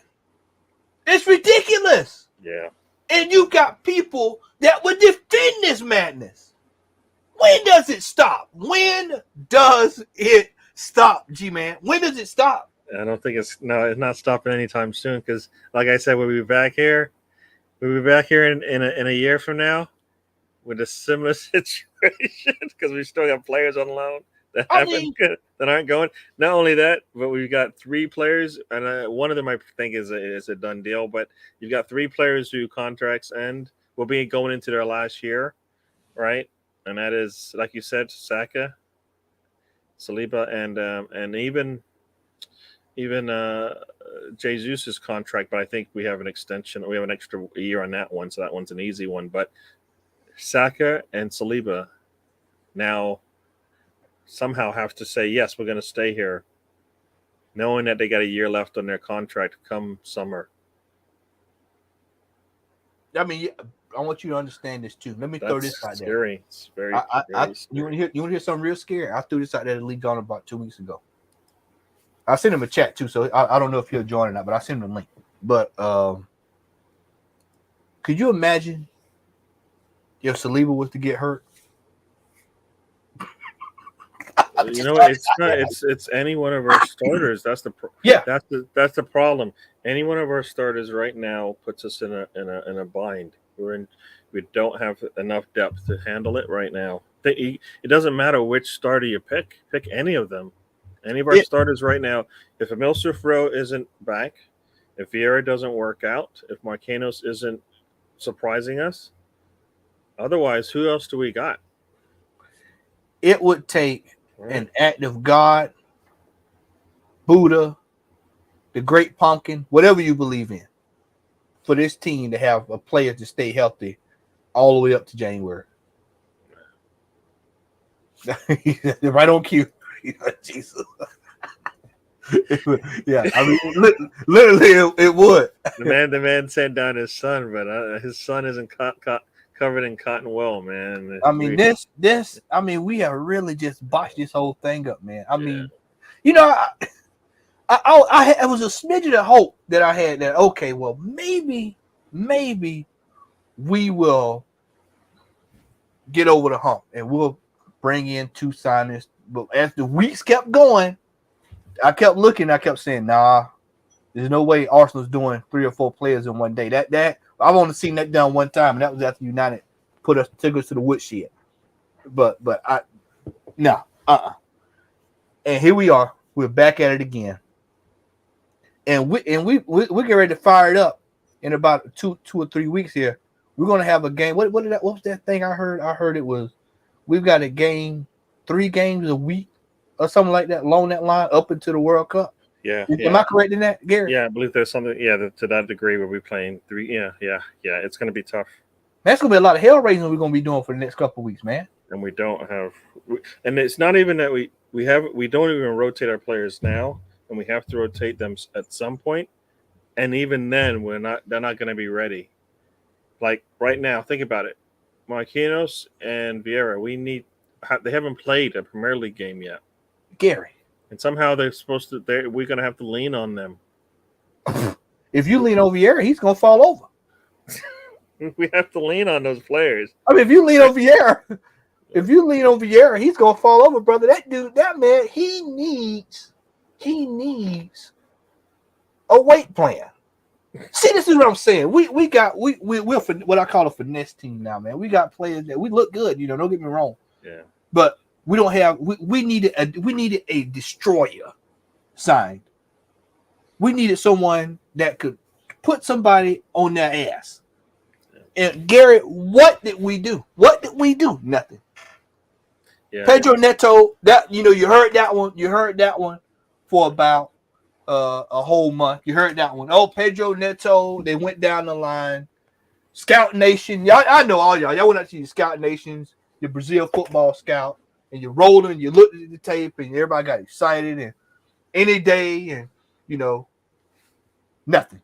S1: It's ridiculous.
S2: Yeah.
S1: And you got people that would defend this madness. When does it stop? When does it stop, G-Man? When does it stop?
S2: I don't think it's not stopping anytime soon, because like I said, we'll be back here in a year from now with a similar situation, because we still got players on loan that aren't going. Not only that, but we've got 3 players, and one of them I think is a done deal, but you've got 3 players who contracts end will be going into their last year, right? And that is, like you said, Saka, Saliba, and even Jesus' contract, but I think we have an extension. We have an extra year on that one, so that one's an easy one. But Saka and Saliba now somehow have to say, yes, we're going to stay here, knowing that they got a year left on their contract come summer.
S1: I mean, I want you to understand this too. Let me throw this out there.
S2: It's very
S1: scary. You want to hear something real scary? I threw this out there to Lee John about 2 weeks ago. I sent him a chat too, so I don't know if he'll join or not, but I sent him a link. But could you imagine if Saliba was to get hurt?
S2: It's any one of our starters. That's the problem. Any one of our starters right now puts us in a bind. We don't have enough depth to handle it right now. It doesn't matter which starter you pick any of them. Any of our starters right now, if Emil Sufro isn't back, if Vieira doesn't work out, if Marquinhos isn't surprising us, otherwise, who else do we got?
S1: It would take an act of God, Buddha, the Great Pumpkin, whatever you believe in, for this team to have a player to stay healthy all the way up to January. Right on cue. Jesus. Yeah, I mean, literally, it would.
S2: The man sent down his son, but his son isn't covered in cotton wool, man.
S1: I mean, this. I mean, we have really just botched this whole thing up, man. I
S2: Yeah.
S1: mean, you know, I was a smidgen of hope that I had that. Okay, well, maybe we will get over the hump and we'll bring in 2 signers. But as the weeks kept going, I kept looking. I kept saying, nah, there's no way Arsenal's doing 3 or 4 players in one day. That I've only seen that done one time, and that was after United took us to the woodshed. But I no, And here we are. We're back at it again. And we get ready to fire it up in about two or 3 weeks here. We're gonna have a game. What was that thing I heard? I heard it was we've got a game, 3 games a week or something like that along that line up into the World Cup.
S2: Yeah.
S1: Am I correct in that, Gary?
S2: Yeah, I believe there's something. Yeah, to that degree, we'll be playing 3. Yeah. It's going to be tough.
S1: That's gonna be a lot of hell raising we're gonna be doing for the next couple of weeks, man.
S2: And we don't have, and it's not even that we don't even rotate our players now, and we have to rotate them at some point. And even then, they're not going to be ready. Like right now, think about it. Marquinhos and Vieira, they haven't played a Premier League game yet.
S1: Gary.
S2: And somehow they're supposed to. We're going to have to lean on them.
S1: If you lean over Vieira, he's gonna fall over.
S2: We have to lean on those players.
S1: I mean, if you lean over Vieira, he's gonna fall over, brother. That man, he needs a weight plan. See, this is what I'm saying. We're what I call a finesse team now, man. We got players that we look good, don't get me wrong.
S2: Yeah.
S1: But we don't have we needed a destroyer signed. We needed someone that could put somebody on their ass. And Garrett, what did we do? Nothing.
S2: Yeah.
S1: Pedro Neto, you heard that one. You heard that one for about a whole month. You heard that one. Oh, Pedro Neto, they went down the line. Scout Nation, y'all. I know all y'all. Y'all went out to your Scout Nations, your Brazil football scout, and you rolled and you looked at the tape, and everybody got excited. And any day, and nothing.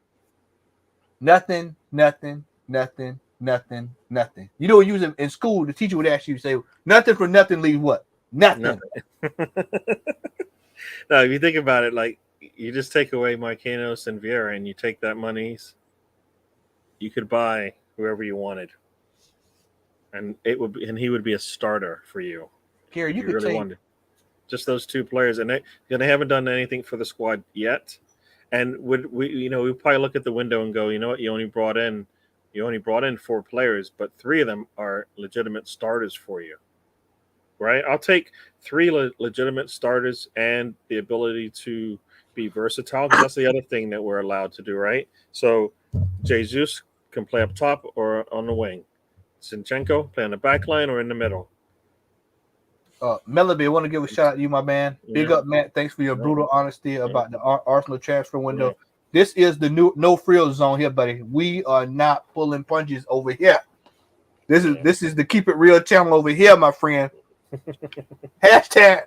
S1: You know, when you was in school, the teacher would ask you to say, nothing for nothing leaves what? Nothing.
S2: No, if you think about it, like you just take away Marquinhos and Vieira, and you take that monies, you could buy whoever you wanted, and he would be a starter for you.
S1: Gary, you could
S2: really wanted just those 2 players, and they haven't done anything for the squad yet. And would we probably look at the window and go, you know what, you only brought in 4 players, but 3 of them are legitimate starters for you, right? I'll take 3 legitimate starters and the ability to be versatile, because that's the other thing that we're allowed to do, right? So Jesus can play up top or on the wing. Zinchenko play on the back line or in the middle.
S1: Melody, I want to give a shout out to you, my man. Big up, Matt. Thanks for your brutal honesty about the Arsenal transfer window.
S2: Yeah.
S1: This is the new no frills zone here, buddy. We are not pulling punches over here. This is the keep it real channel over here, my friend. hashtag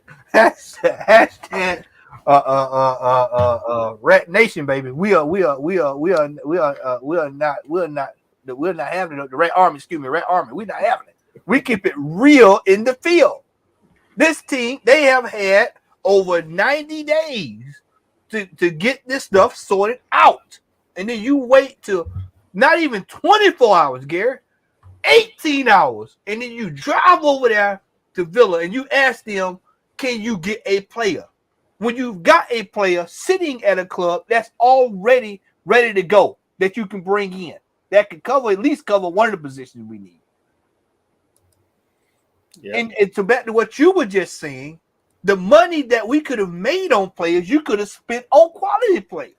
S1: Rat Nation, baby. We're not having it. The Rat Army, Rat Army. We're not having it. We keep it real in the field. This team, they have had over 90 days to get this stuff sorted out. And then you wait till not even 24 hours, Gary, 18 hours. And then you drive over there to Villa and you ask them, can you get a player? When you've got a player sitting at a club that's already ready to go, that you can bring in, that can at least cover one of the positions we need. Yeah. And to back to what you were just saying, the money that we could have made on players, you could have spent on quality players.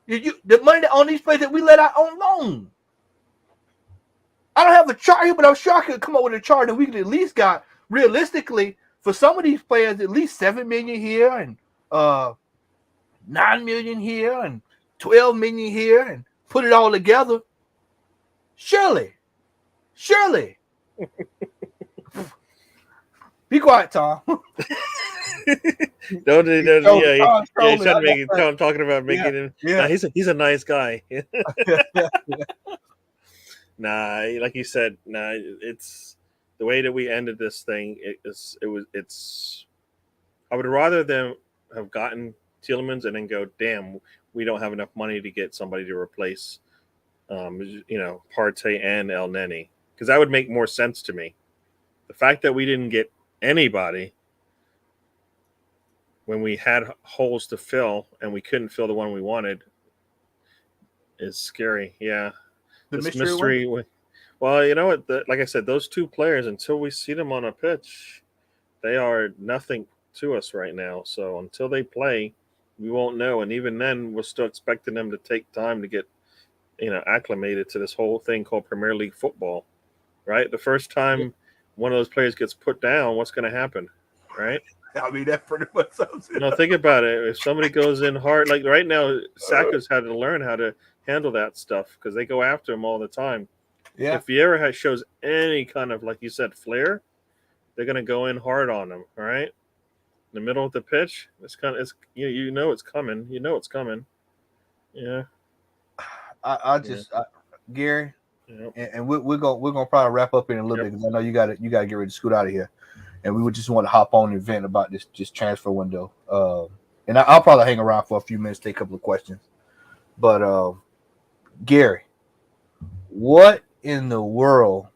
S1: The money on these players that we let out on loan. I don't have a chart here, but I'm sure I could come up with a chart that we could at least got realistically for some of these players at least $7 million here and $9 million here and $12 million here and put it all together. Surely. Be quiet, Tom.
S2: He's talking about making him. Yeah. No, he's a nice guy. Nah, like you said, nah. It's the way that we ended this thing. It's. I would rather them have gotten Tielemans and then go, damn, we don't have enough money to get somebody to replace, Partey and El Neni, because that would make more sense to me. The fact that we didn't get anybody when we had holes to fill and we couldn't fill the one we wanted is scary. Yeah,
S1: The
S2: this
S1: mystery.
S2: mystery. Well, you know what? Like I said, those two players, until we see them on a pitch, they are nothing to us right now. So until they play, we won't know. And even then, we're still expecting them to take time to get, acclimated to this whole thing called Premier League football, right? The first time one of those players gets put down, what's going to happen, right?
S1: I mean, that pretty much sums it up.
S2: Think about it. If somebody goes in hard, like right now, Saka's had to learn how to handle that stuff because they go after him all the time.
S1: Yeah.
S2: If Vieira shows any kind of, like you said, flair, they're going to go in hard on him, all right? In the middle of the pitch, it's coming. It's coming. It's coming. Yeah.
S1: Gary,
S2: Yeah.
S1: and we're gonna probably wrap up in a little bit because I know you got to get ready to scoot out of here, and we would just want to hop on and vent about this transfer window. And I'll probably hang around for a few minutes, take a couple of questions. But Gary, what in the world?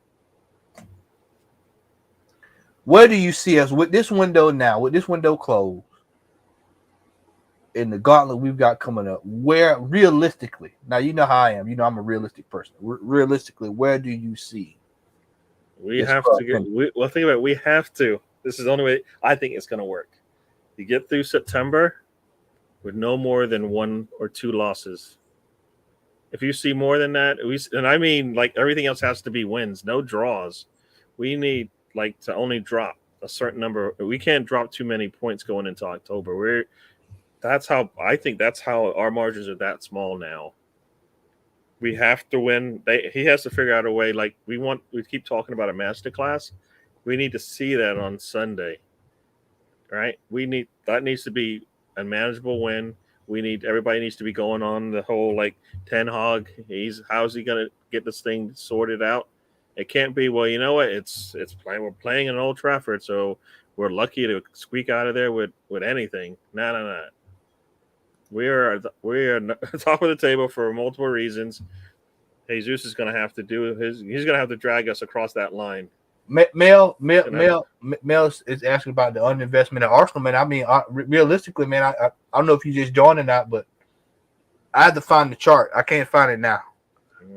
S1: Where do you see us with this window now? With this window closed, in the gauntlet we've got coming up, where realistically, now you know how I am, I'm a realistic person. Realistically, where do you see?
S2: We have to get. Think about it. We have to. This is the only way I think it's going to work. You get through September with no more than 1 or 2 losses. If you see more than that, and I mean, like everything else has to be wins, no draws. We need to only drop a certain number. We can't drop too many points going into October. That's how our margins are that small now. We have to win. He has to figure out a way. We keep talking about a masterclass. We need to see that on Sunday, right? That needs to be a manageable win. Everybody needs to be going on the whole Ten Hag. How's he gonna get this thing sorted out? It can't be, well, you know what? It's playing. We're playing in Old Trafford, so we're lucky to squeak out of there with anything. No. We are top of the table for multiple reasons. Jesus is going to have to he's going to have to drag us across that line.
S1: Mel is asking about the underinvestment at Arsenal, man. I mean, realistically, man, I don't know if you just joined or not, but I had to find the chart. I can't find it now.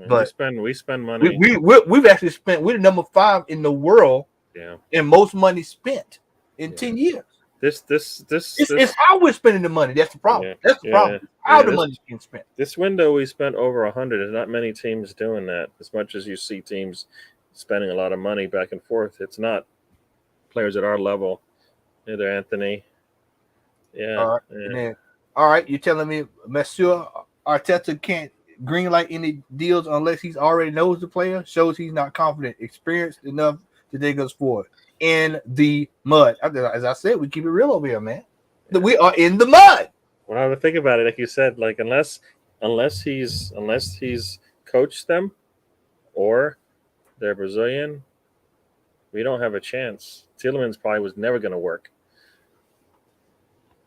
S1: But
S2: we spend money.
S1: We've actually spent. We're the number 5 in the world.
S2: Yeah.
S1: And most money spent in 10 years.
S2: This
S1: it's how we're spending the money. That's the problem. That's the problem. How the money's being spent.
S2: This window we spent over 100. There's not many teams doing that. As much as you see teams spending a lot of money back and forth, it's not players at our level. Neither Anthony. Yeah.
S1: All right. You're telling me Monsieur Arteta can't greenlight any deals unless he already knows the player, shows he's not confident, experienced enough to take us forward. In the mud. As I said, we keep it real over here, man. We are in the mud.
S2: When I would think about it, like you said, unless he's coached them or they're Brazilian, we don't have a chance. Tielemans probably was never going to work.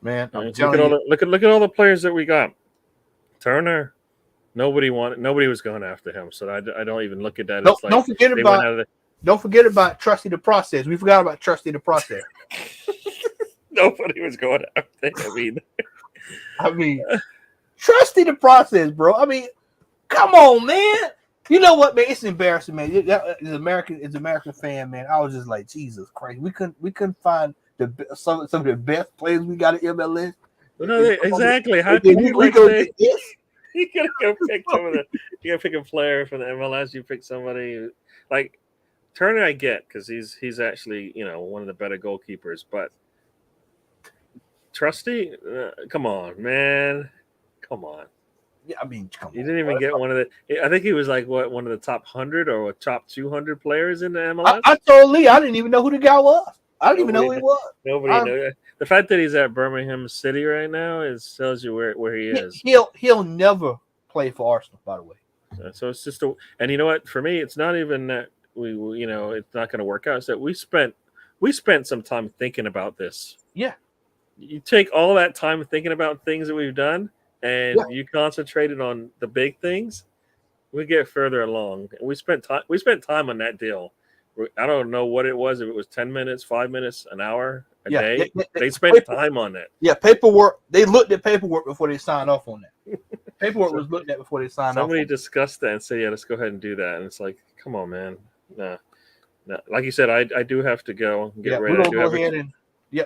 S1: Man,
S2: look at all the players that we got. Turner, nobody was going after him, so I don't even look at that.
S1: Don't forget about Trusty the Process. We forgot about Trusty the Process.
S2: Nobody was going after him either.
S1: I mean, Trusty the Process, bro. I mean, come on, man. You know what, man? It's embarrassing, man. As American fan, man, I was just like, Jesus Christ. We couldn't find some of the best players we got at MLS.
S2: No, exactly. How can you go get this? You gotta go pick you gotta pick a player from the MLS. You pick somebody like Turner. I get because he's actually one of the better goalkeepers. But Trusty, come on, man, come on.
S1: Yeah, I mean, come on.
S2: He didn't even get one of the. I think he was one of the top 100 or top 200 players in the MLS.
S1: I told Lee I didn't even know who the guy was. I didn't even know who he was.
S2: Nobody knows. The fact that he's at Birmingham City right now tells you where he is.
S1: He'll never play for Arsenal, by the way.
S2: So it's just and you know what? For me, it's not even that we it's not going to work out. It's that we spent some time thinking about this.
S1: Yeah.
S2: You take all that time thinking about things that we've done,
S1: Yeah.
S2: and you concentrated on the big things. We get further along. We spent time. We spent time on that deal. I don't know what it was. If it was 10 minutes, 5 minutes, an hour, a day. They spent time on it.
S1: Yeah, paperwork. They looked at paperwork before they signed off on that. Paperwork was looked at before they signed off.
S2: Somebody discussed that and said, "Yeah, let's go ahead and do that." And it's like, come on, man. Nah. Like you said, I do have to go and get ready.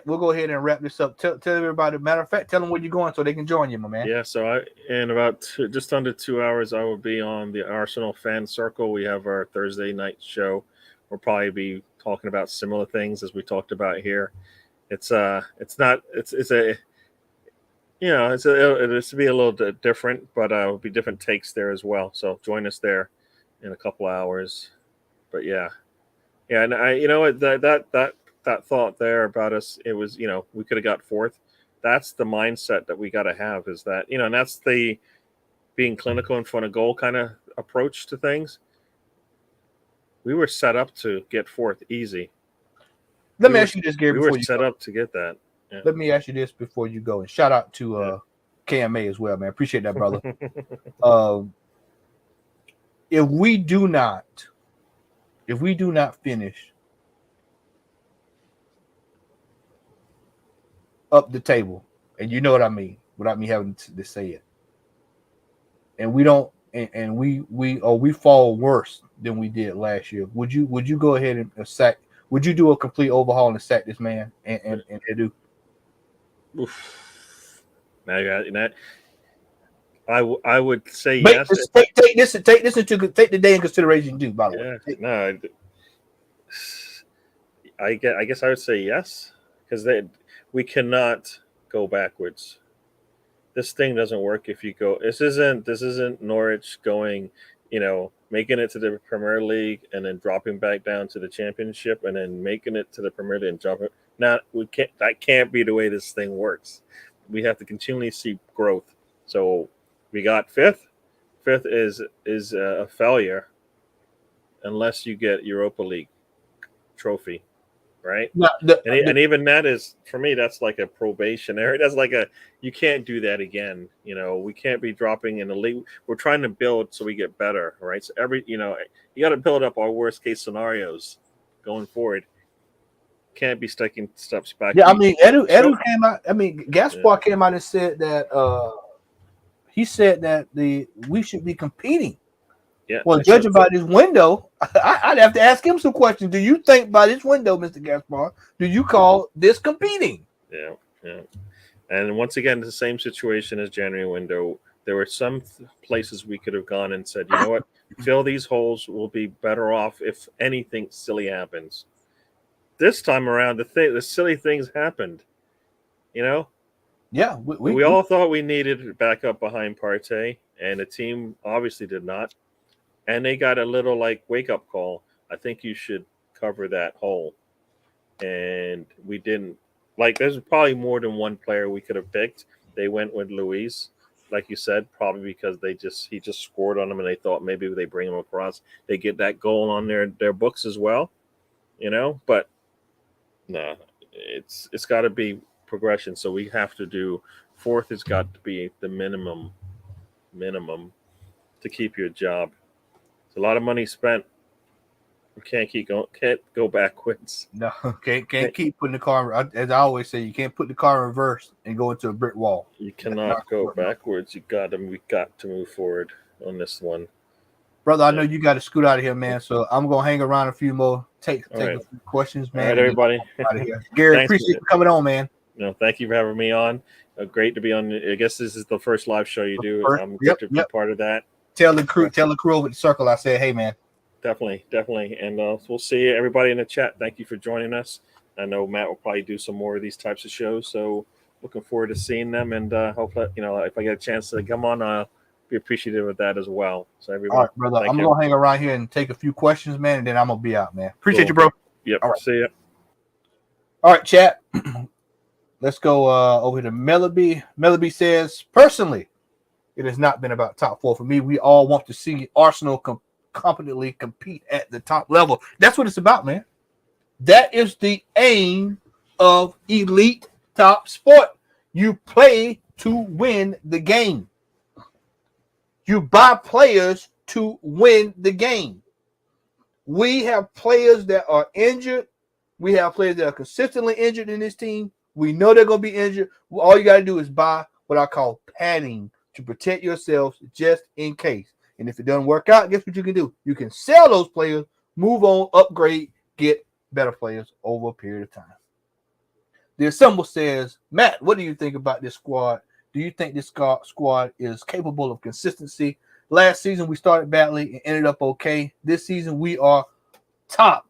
S1: We'll go ahead and wrap this up. Tell everybody. Matter of fact, tell them where you're going so they can join you, my man.
S2: Yeah. So in about just under 2 hours, I will be on the Arsenal fan circle. We have our Thursday night show. We'll probably be talking about similar things as we talked about here. It's to be a little different, but it'll be different takes there as well. So join us there in a couple hours. But yeah, and that thought there about us, it was we could have got fourth. That's the mindset that we got to have. Is that and that's the being clinical in front of goal kind of approach to things. We were set up to get fourth easy.
S1: Let me ask you this, Gary.
S2: We were set up to get that. Yeah.
S1: Let me ask you this before you go, and shout out to KMA as well, man. Appreciate that, brother. If we do not finish up the table, and you know what I mean, without me having to say it, and we don't, and we fall worse than we did last year, would you go ahead and sack? Would you do a complete overhaul and sack this man and do?
S2: Oof. Now you got that. I would say yes.
S1: Take the day in consideration too. By the way,
S2: no. I guess I would say yes, because we cannot go backwards. This thing doesn't work if you go. This isn't Norwich going, making it to the Premier League and then dropping back down to the Championship and then making it to the Premier League and dropping. That can't be the way this thing works. We have to continually see growth. So we got fifth. Fifth is a failure unless you get Europa League trophy, right? And even that is, for me, that's like a probationary. That's like you can't do that again. We can't be dropping in the league. We're trying to build so we get better, right? So you got to build up our worst case scenarios going forward. Can't be sticking steps back.
S1: Yeah, I mean, Edu came out. I mean, Gaspar came out and said that we should be competing.
S2: Yeah.
S1: Well, judging by this window, I'd have to ask him some questions. Do you think by this window, Mr. Gaspar, do you call this competing?
S2: Yeah. And once again, the same situation as January window. There were some places we could have gone and said, you know what, fill these holes. We'll be better off if anything silly happens. This time around, the silly things happened.
S1: Yeah,
S2: we all thought we needed backup behind Partey, and the team obviously did not. And they got a little wake up call. I think you should cover that hole, and we didn't. There's probably more than one player we could have picked. They went with Luis, like you said, probably because he just scored on them, and they thought maybe they bring him across, they get that goal on their books as well. But no, it's got to be progression. So we have to do fourth has got to be the minimum to keep your job. It's a lot of money spent. We can't go backwards.
S1: No, can't keep putting the car. As I always say, you can't put the car in reverse and go into a brick wall.
S2: You cannot go backwards. We got to move forward on this one.
S1: Brother, I know you got to scoot out of here, man. So I'm gonna hang around a few more, take a few questions, man.
S2: All right, everybody.
S1: Out of here. Gary, appreciate you coming on, man.
S2: No, thank you for having me on. Great to be on. I guess this is the first live show you do. I'm glad to be part of that.
S1: Tell the crew over at the circle I said, hey, man.
S2: Definitely. And we'll see everybody in the chat. Thank you for joining us. I know Matt will probably do some more of these types of shows, so looking forward to seeing them. And hopefully, if I get a chance to come on, I'll be appreciative of that as well. So everybody,
S1: all right, brother. I'm gonna hang around here and take a few questions, man, and then I'm gonna be out, man. Appreciate you, bro.
S2: Yep. All right. See ya.
S1: All right, chat. Let's go over to Melody. Melody says, personally, It has not been about top 4 for me. We all want to see Arsenal competently compete at the top level. That's what it's about, man. That is the aim of elite top sport. You play to win the game. You buy players to win the game. We have players that are injured. We have players that are consistently injured in this team. We know they're going to be injured. All you got to do is buy what I call padding to protect yourselves just in case. And if it doesn't work out, guess what you can do? You can sell those players, move on, upgrade, get better players over a period of time. The Assemble says, Matt, what do you think about this squad? Do you think this squad is capable of consistency? Last season, we started badly and ended up okay. This season, we are top.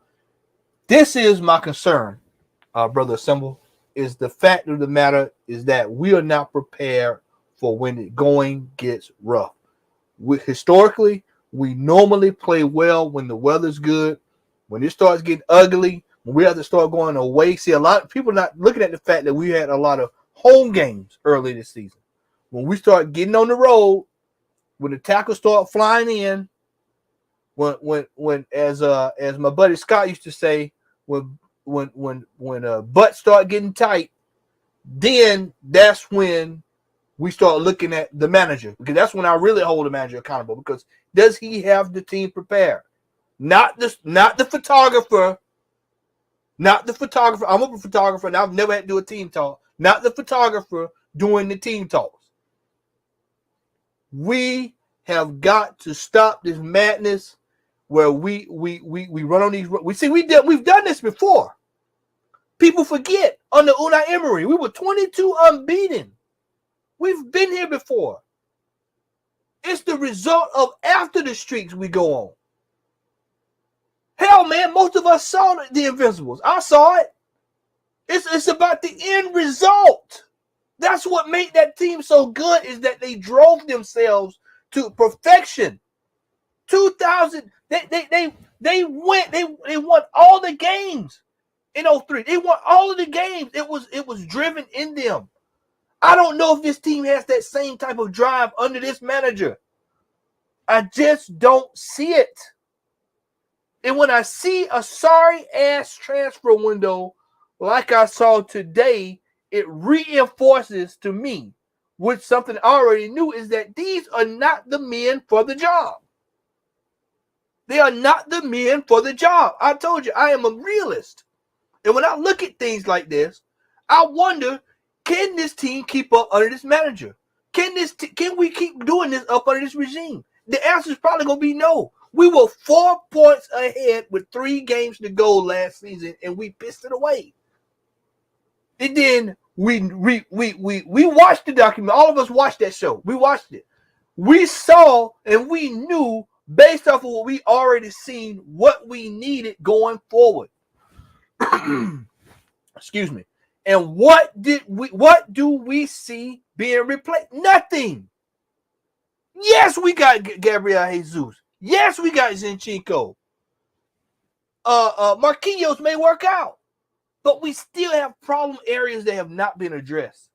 S1: This is my concern, Brother Assemble, is the fact of the matter is that we are not prepared for when the going gets rough. Historically, we normally play well when the weather's good. When it starts getting ugly, when we have to start going away. See, a lot of people not looking at the fact that we had a lot of home games early this season. When we start getting on the road, when the tackles start flying in, when as my buddy Scott used to say, when butts start getting tight, then that's when we start looking at the manager, because that's when I really hold the manager accountable. Because does he have the team prepared? Not the photographer. Not the photographer. I'm a photographer and I've never had to do a team talk. Not the photographer doing the team talks. We have got to stop this madness where we run on these. We've done this before. People forget under Unai Emery, we were 22 unbeaten. We've been here before. It's the result of after the streaks we go on. Hell, man, most of us saw the Invincibles. I saw it. It's about the end result. That's what made that team so good, is that they drove themselves to perfection. 2000, they won all the games in 03. They won all of the games. It was driven in them. I don't know if this team has that same type of drive under this manager. I just don't see it. And when I see a sorry-ass transfer window like I saw today, it reinforces to me, which something I already knew, is that these are not the men for the job. They are not the men for the job. I told you, I am a realist. And when I look at things like this, I wonder, can this team keep up under this manager? Can we keep doing this up under this regime? The answer is probably going to be no. We were 4 points ahead with 3 games to go last season, and we pissed it away. And then we watched the document. All of us watched that show. We watched it. We saw and we knew, based off of what we already seen, what we needed going forward. Excuse me. And what do we see being replaced? Nothing. Yes, we got Gabriel Jesus. Yes, we got Zinchenko. Marquinhos may work out, but we still have problem areas that have not been addressed,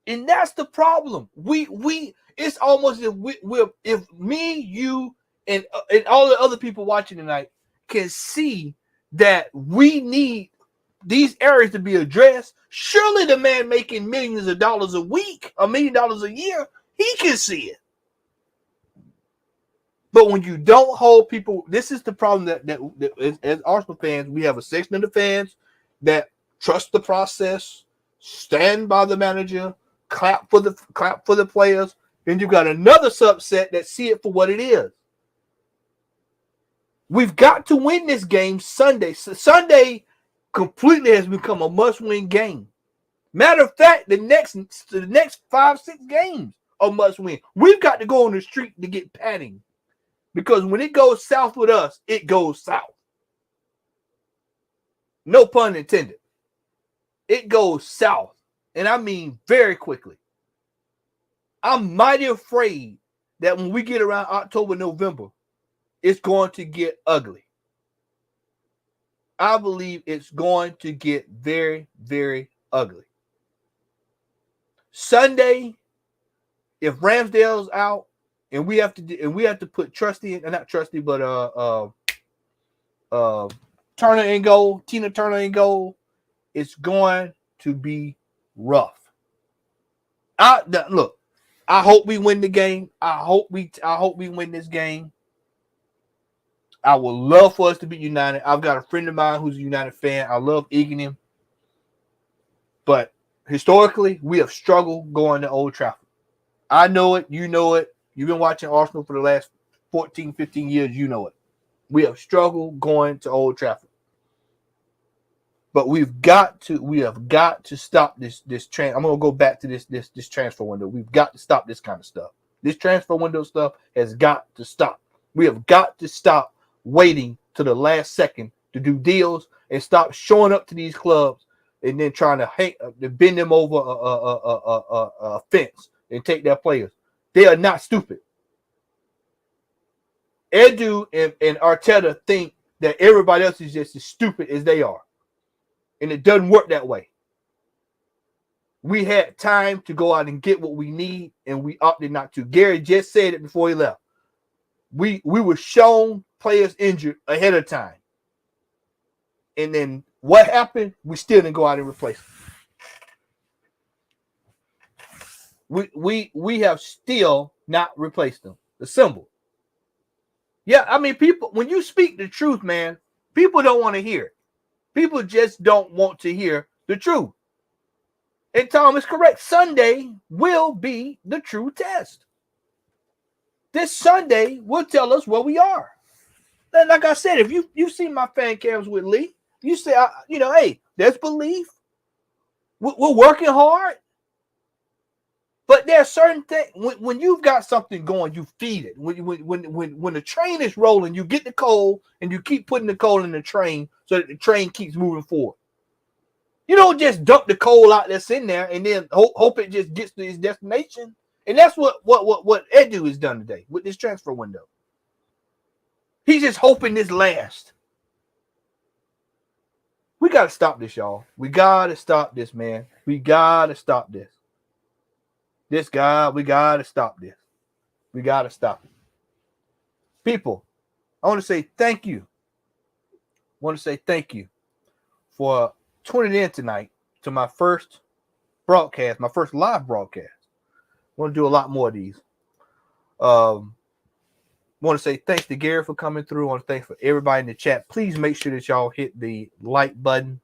S1: and that's the problem. It's almost if me, you, and all the other people watching tonight can see that we need these areas to be addressed. Surely the man making millions of dollars a week, $1 million a year, he can see it. But when you don't hold people, this is the problem that as Arsenal fans, we have a section of the fans that trust the process, stand by the manager, clap for the players, and you got another subset that see it for what it is. We've got to win this game Sunday. Sunday completely has become a must-win game. Matter of fact, the next 5-6 games are must-win. We've got to go on the street to get padding. Because when it goes south with us, it goes south. No pun intended. It goes south. And I mean very quickly. I'm mighty afraid that when we get around October, November, it's going to get ugly. I believe it's going to get very, very ugly. Sunday if Ramsdale's out and we have to put Trusty, not Trusty, but Turner in goal, Tina Turner in goal, it's going to be rough. Look, I hope we win the game. I hope we win this game. I would love for us to be United. I've got a friend of mine who's a United fan. I love egging him. But historically, we have struggled going to Old Trafford. I know it. You know it. You've been watching Arsenal for the last 14, 15 years. You know it. We have struggled going to Old Trafford. But we have got to stop this I'm gonna go back to this transfer window. We've got to stop this kind of stuff. This transfer window stuff has got to stop. We have got to stop waiting to the last second to do deals and stop showing up to these clubs and then trying to bend them over a fence and take their players. They are not stupid. Edu and Arteta think that everybody else is just as stupid as they are. And it doesn't work that way. We had time to go out and get what we need, and we opted not to. Gary just said it before he left. We were shown players injured ahead of time. And then what happened? We still didn't go out and replace them. We have still not replaced them. The symbol. Yeah, I mean, people, when you speak the truth, man, people don't want to hear it. People just don't want to hear the truth. And Tom is correct. Sunday will be the true test. This Sunday will tell us where we are. And like I said, if you've seen my fan cams with Lee, you say, hey, there's belief. We're working hard. But there are certain things, when you've got something going, you feed it. When the train is rolling, you get the coal and you keep putting the coal in the train so that the train keeps moving forward. You don't just dump the coal out that's in there and then hope it just gets to its destination. And that's what Edu has done today with this transfer window. He's just hoping this lasts. We got to stop this, y'all. We got to stop this, man. We got to stop this. We got to stop this. We got to stop it. People, I want to say thank you. For tuning in tonight to my first broadcast, my first live broadcast. I want to do a lot more of these. I want to say thanks to Gary for coming through. I want to thank for everybody in the chat. Please make sure that y'all hit the like button,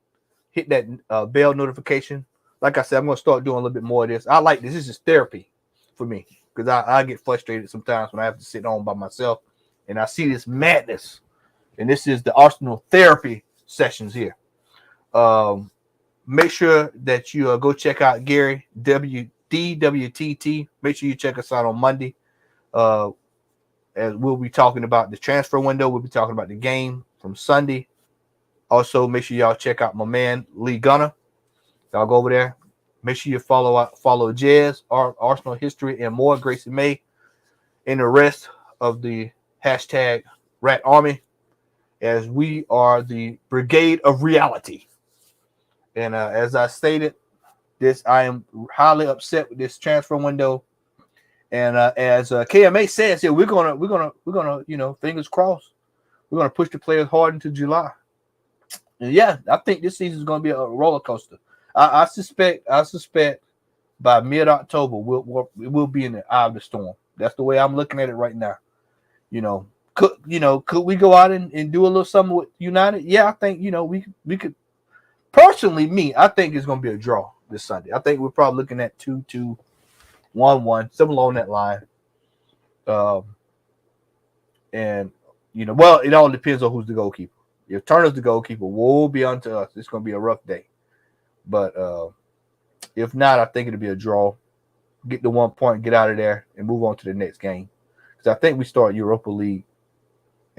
S1: hit that bell notification. Like I said, I'm going to start doing a little bit more of this. I like this. This is therapy for me because I get frustrated sometimes when I have to sit home by myself and I see this madness. And this is the Arsenal therapy sessions here. Make sure that you go check out Gary, DWTT. Make sure you check us out on Monday. As we'll be talking about the transfer window. We'll be talking about the game from Sunday. Also, make sure y'all check out my man, Lee Gunner. Y'all go over there. Make sure you follow Jez, Arsenal History, and more, Gracie May, and the rest of the hashtag Rat Army, as we are the Brigade of Reality. And as I stated, I am highly upset with this transfer window. And as KMA says, we're gonna fingers crossed, we're gonna push the players hard into July. And yeah, I think this season is gonna be a roller coaster. I suspect by mid-October we'll be in the eye of the storm. That's the way I'm looking at it right now. Could we go out and do a little something with United? Yeah, I think we could. Personally, I think it's gonna be a draw this Sunday. I think we're probably looking at 2-2, 1-1, something along that line. And it all depends on who's the goalkeeper. If Turner's the goalkeeper, woe be unto us. It's gonna be a rough day. But if not, I think it'll be a draw. Get the 1 point, get out of there, and move on to the next game. Because I think we start Europa League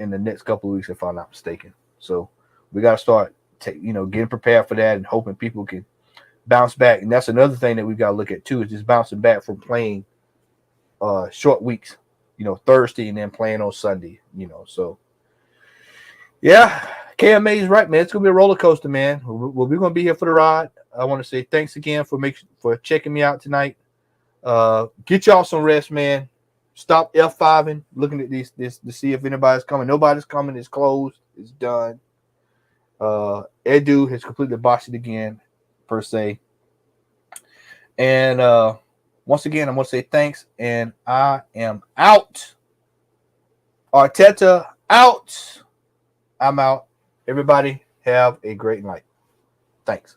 S1: in the next couple of weeks, if I'm not mistaken. So we got to start, getting prepared for that and hoping people can bounce back. And that's another thing that we got to look at too, is just bouncing back from playing short weeks. Thursday and then playing on Sunday. So yeah. KMA is right, man. It's gonna be a roller coaster, man. We're gonna be here for the ride. I want to say thanks again for checking me out tonight. Get y'all some rest, man. Stop F5ing, looking at this to see if anybody's coming. Nobody's coming. It's closed. It's done. Edu has completely botched it again, per se. And once again, I'm going to say thanks, and I am out. Arteta out. I'm out. Everybody have a great night. Thanks.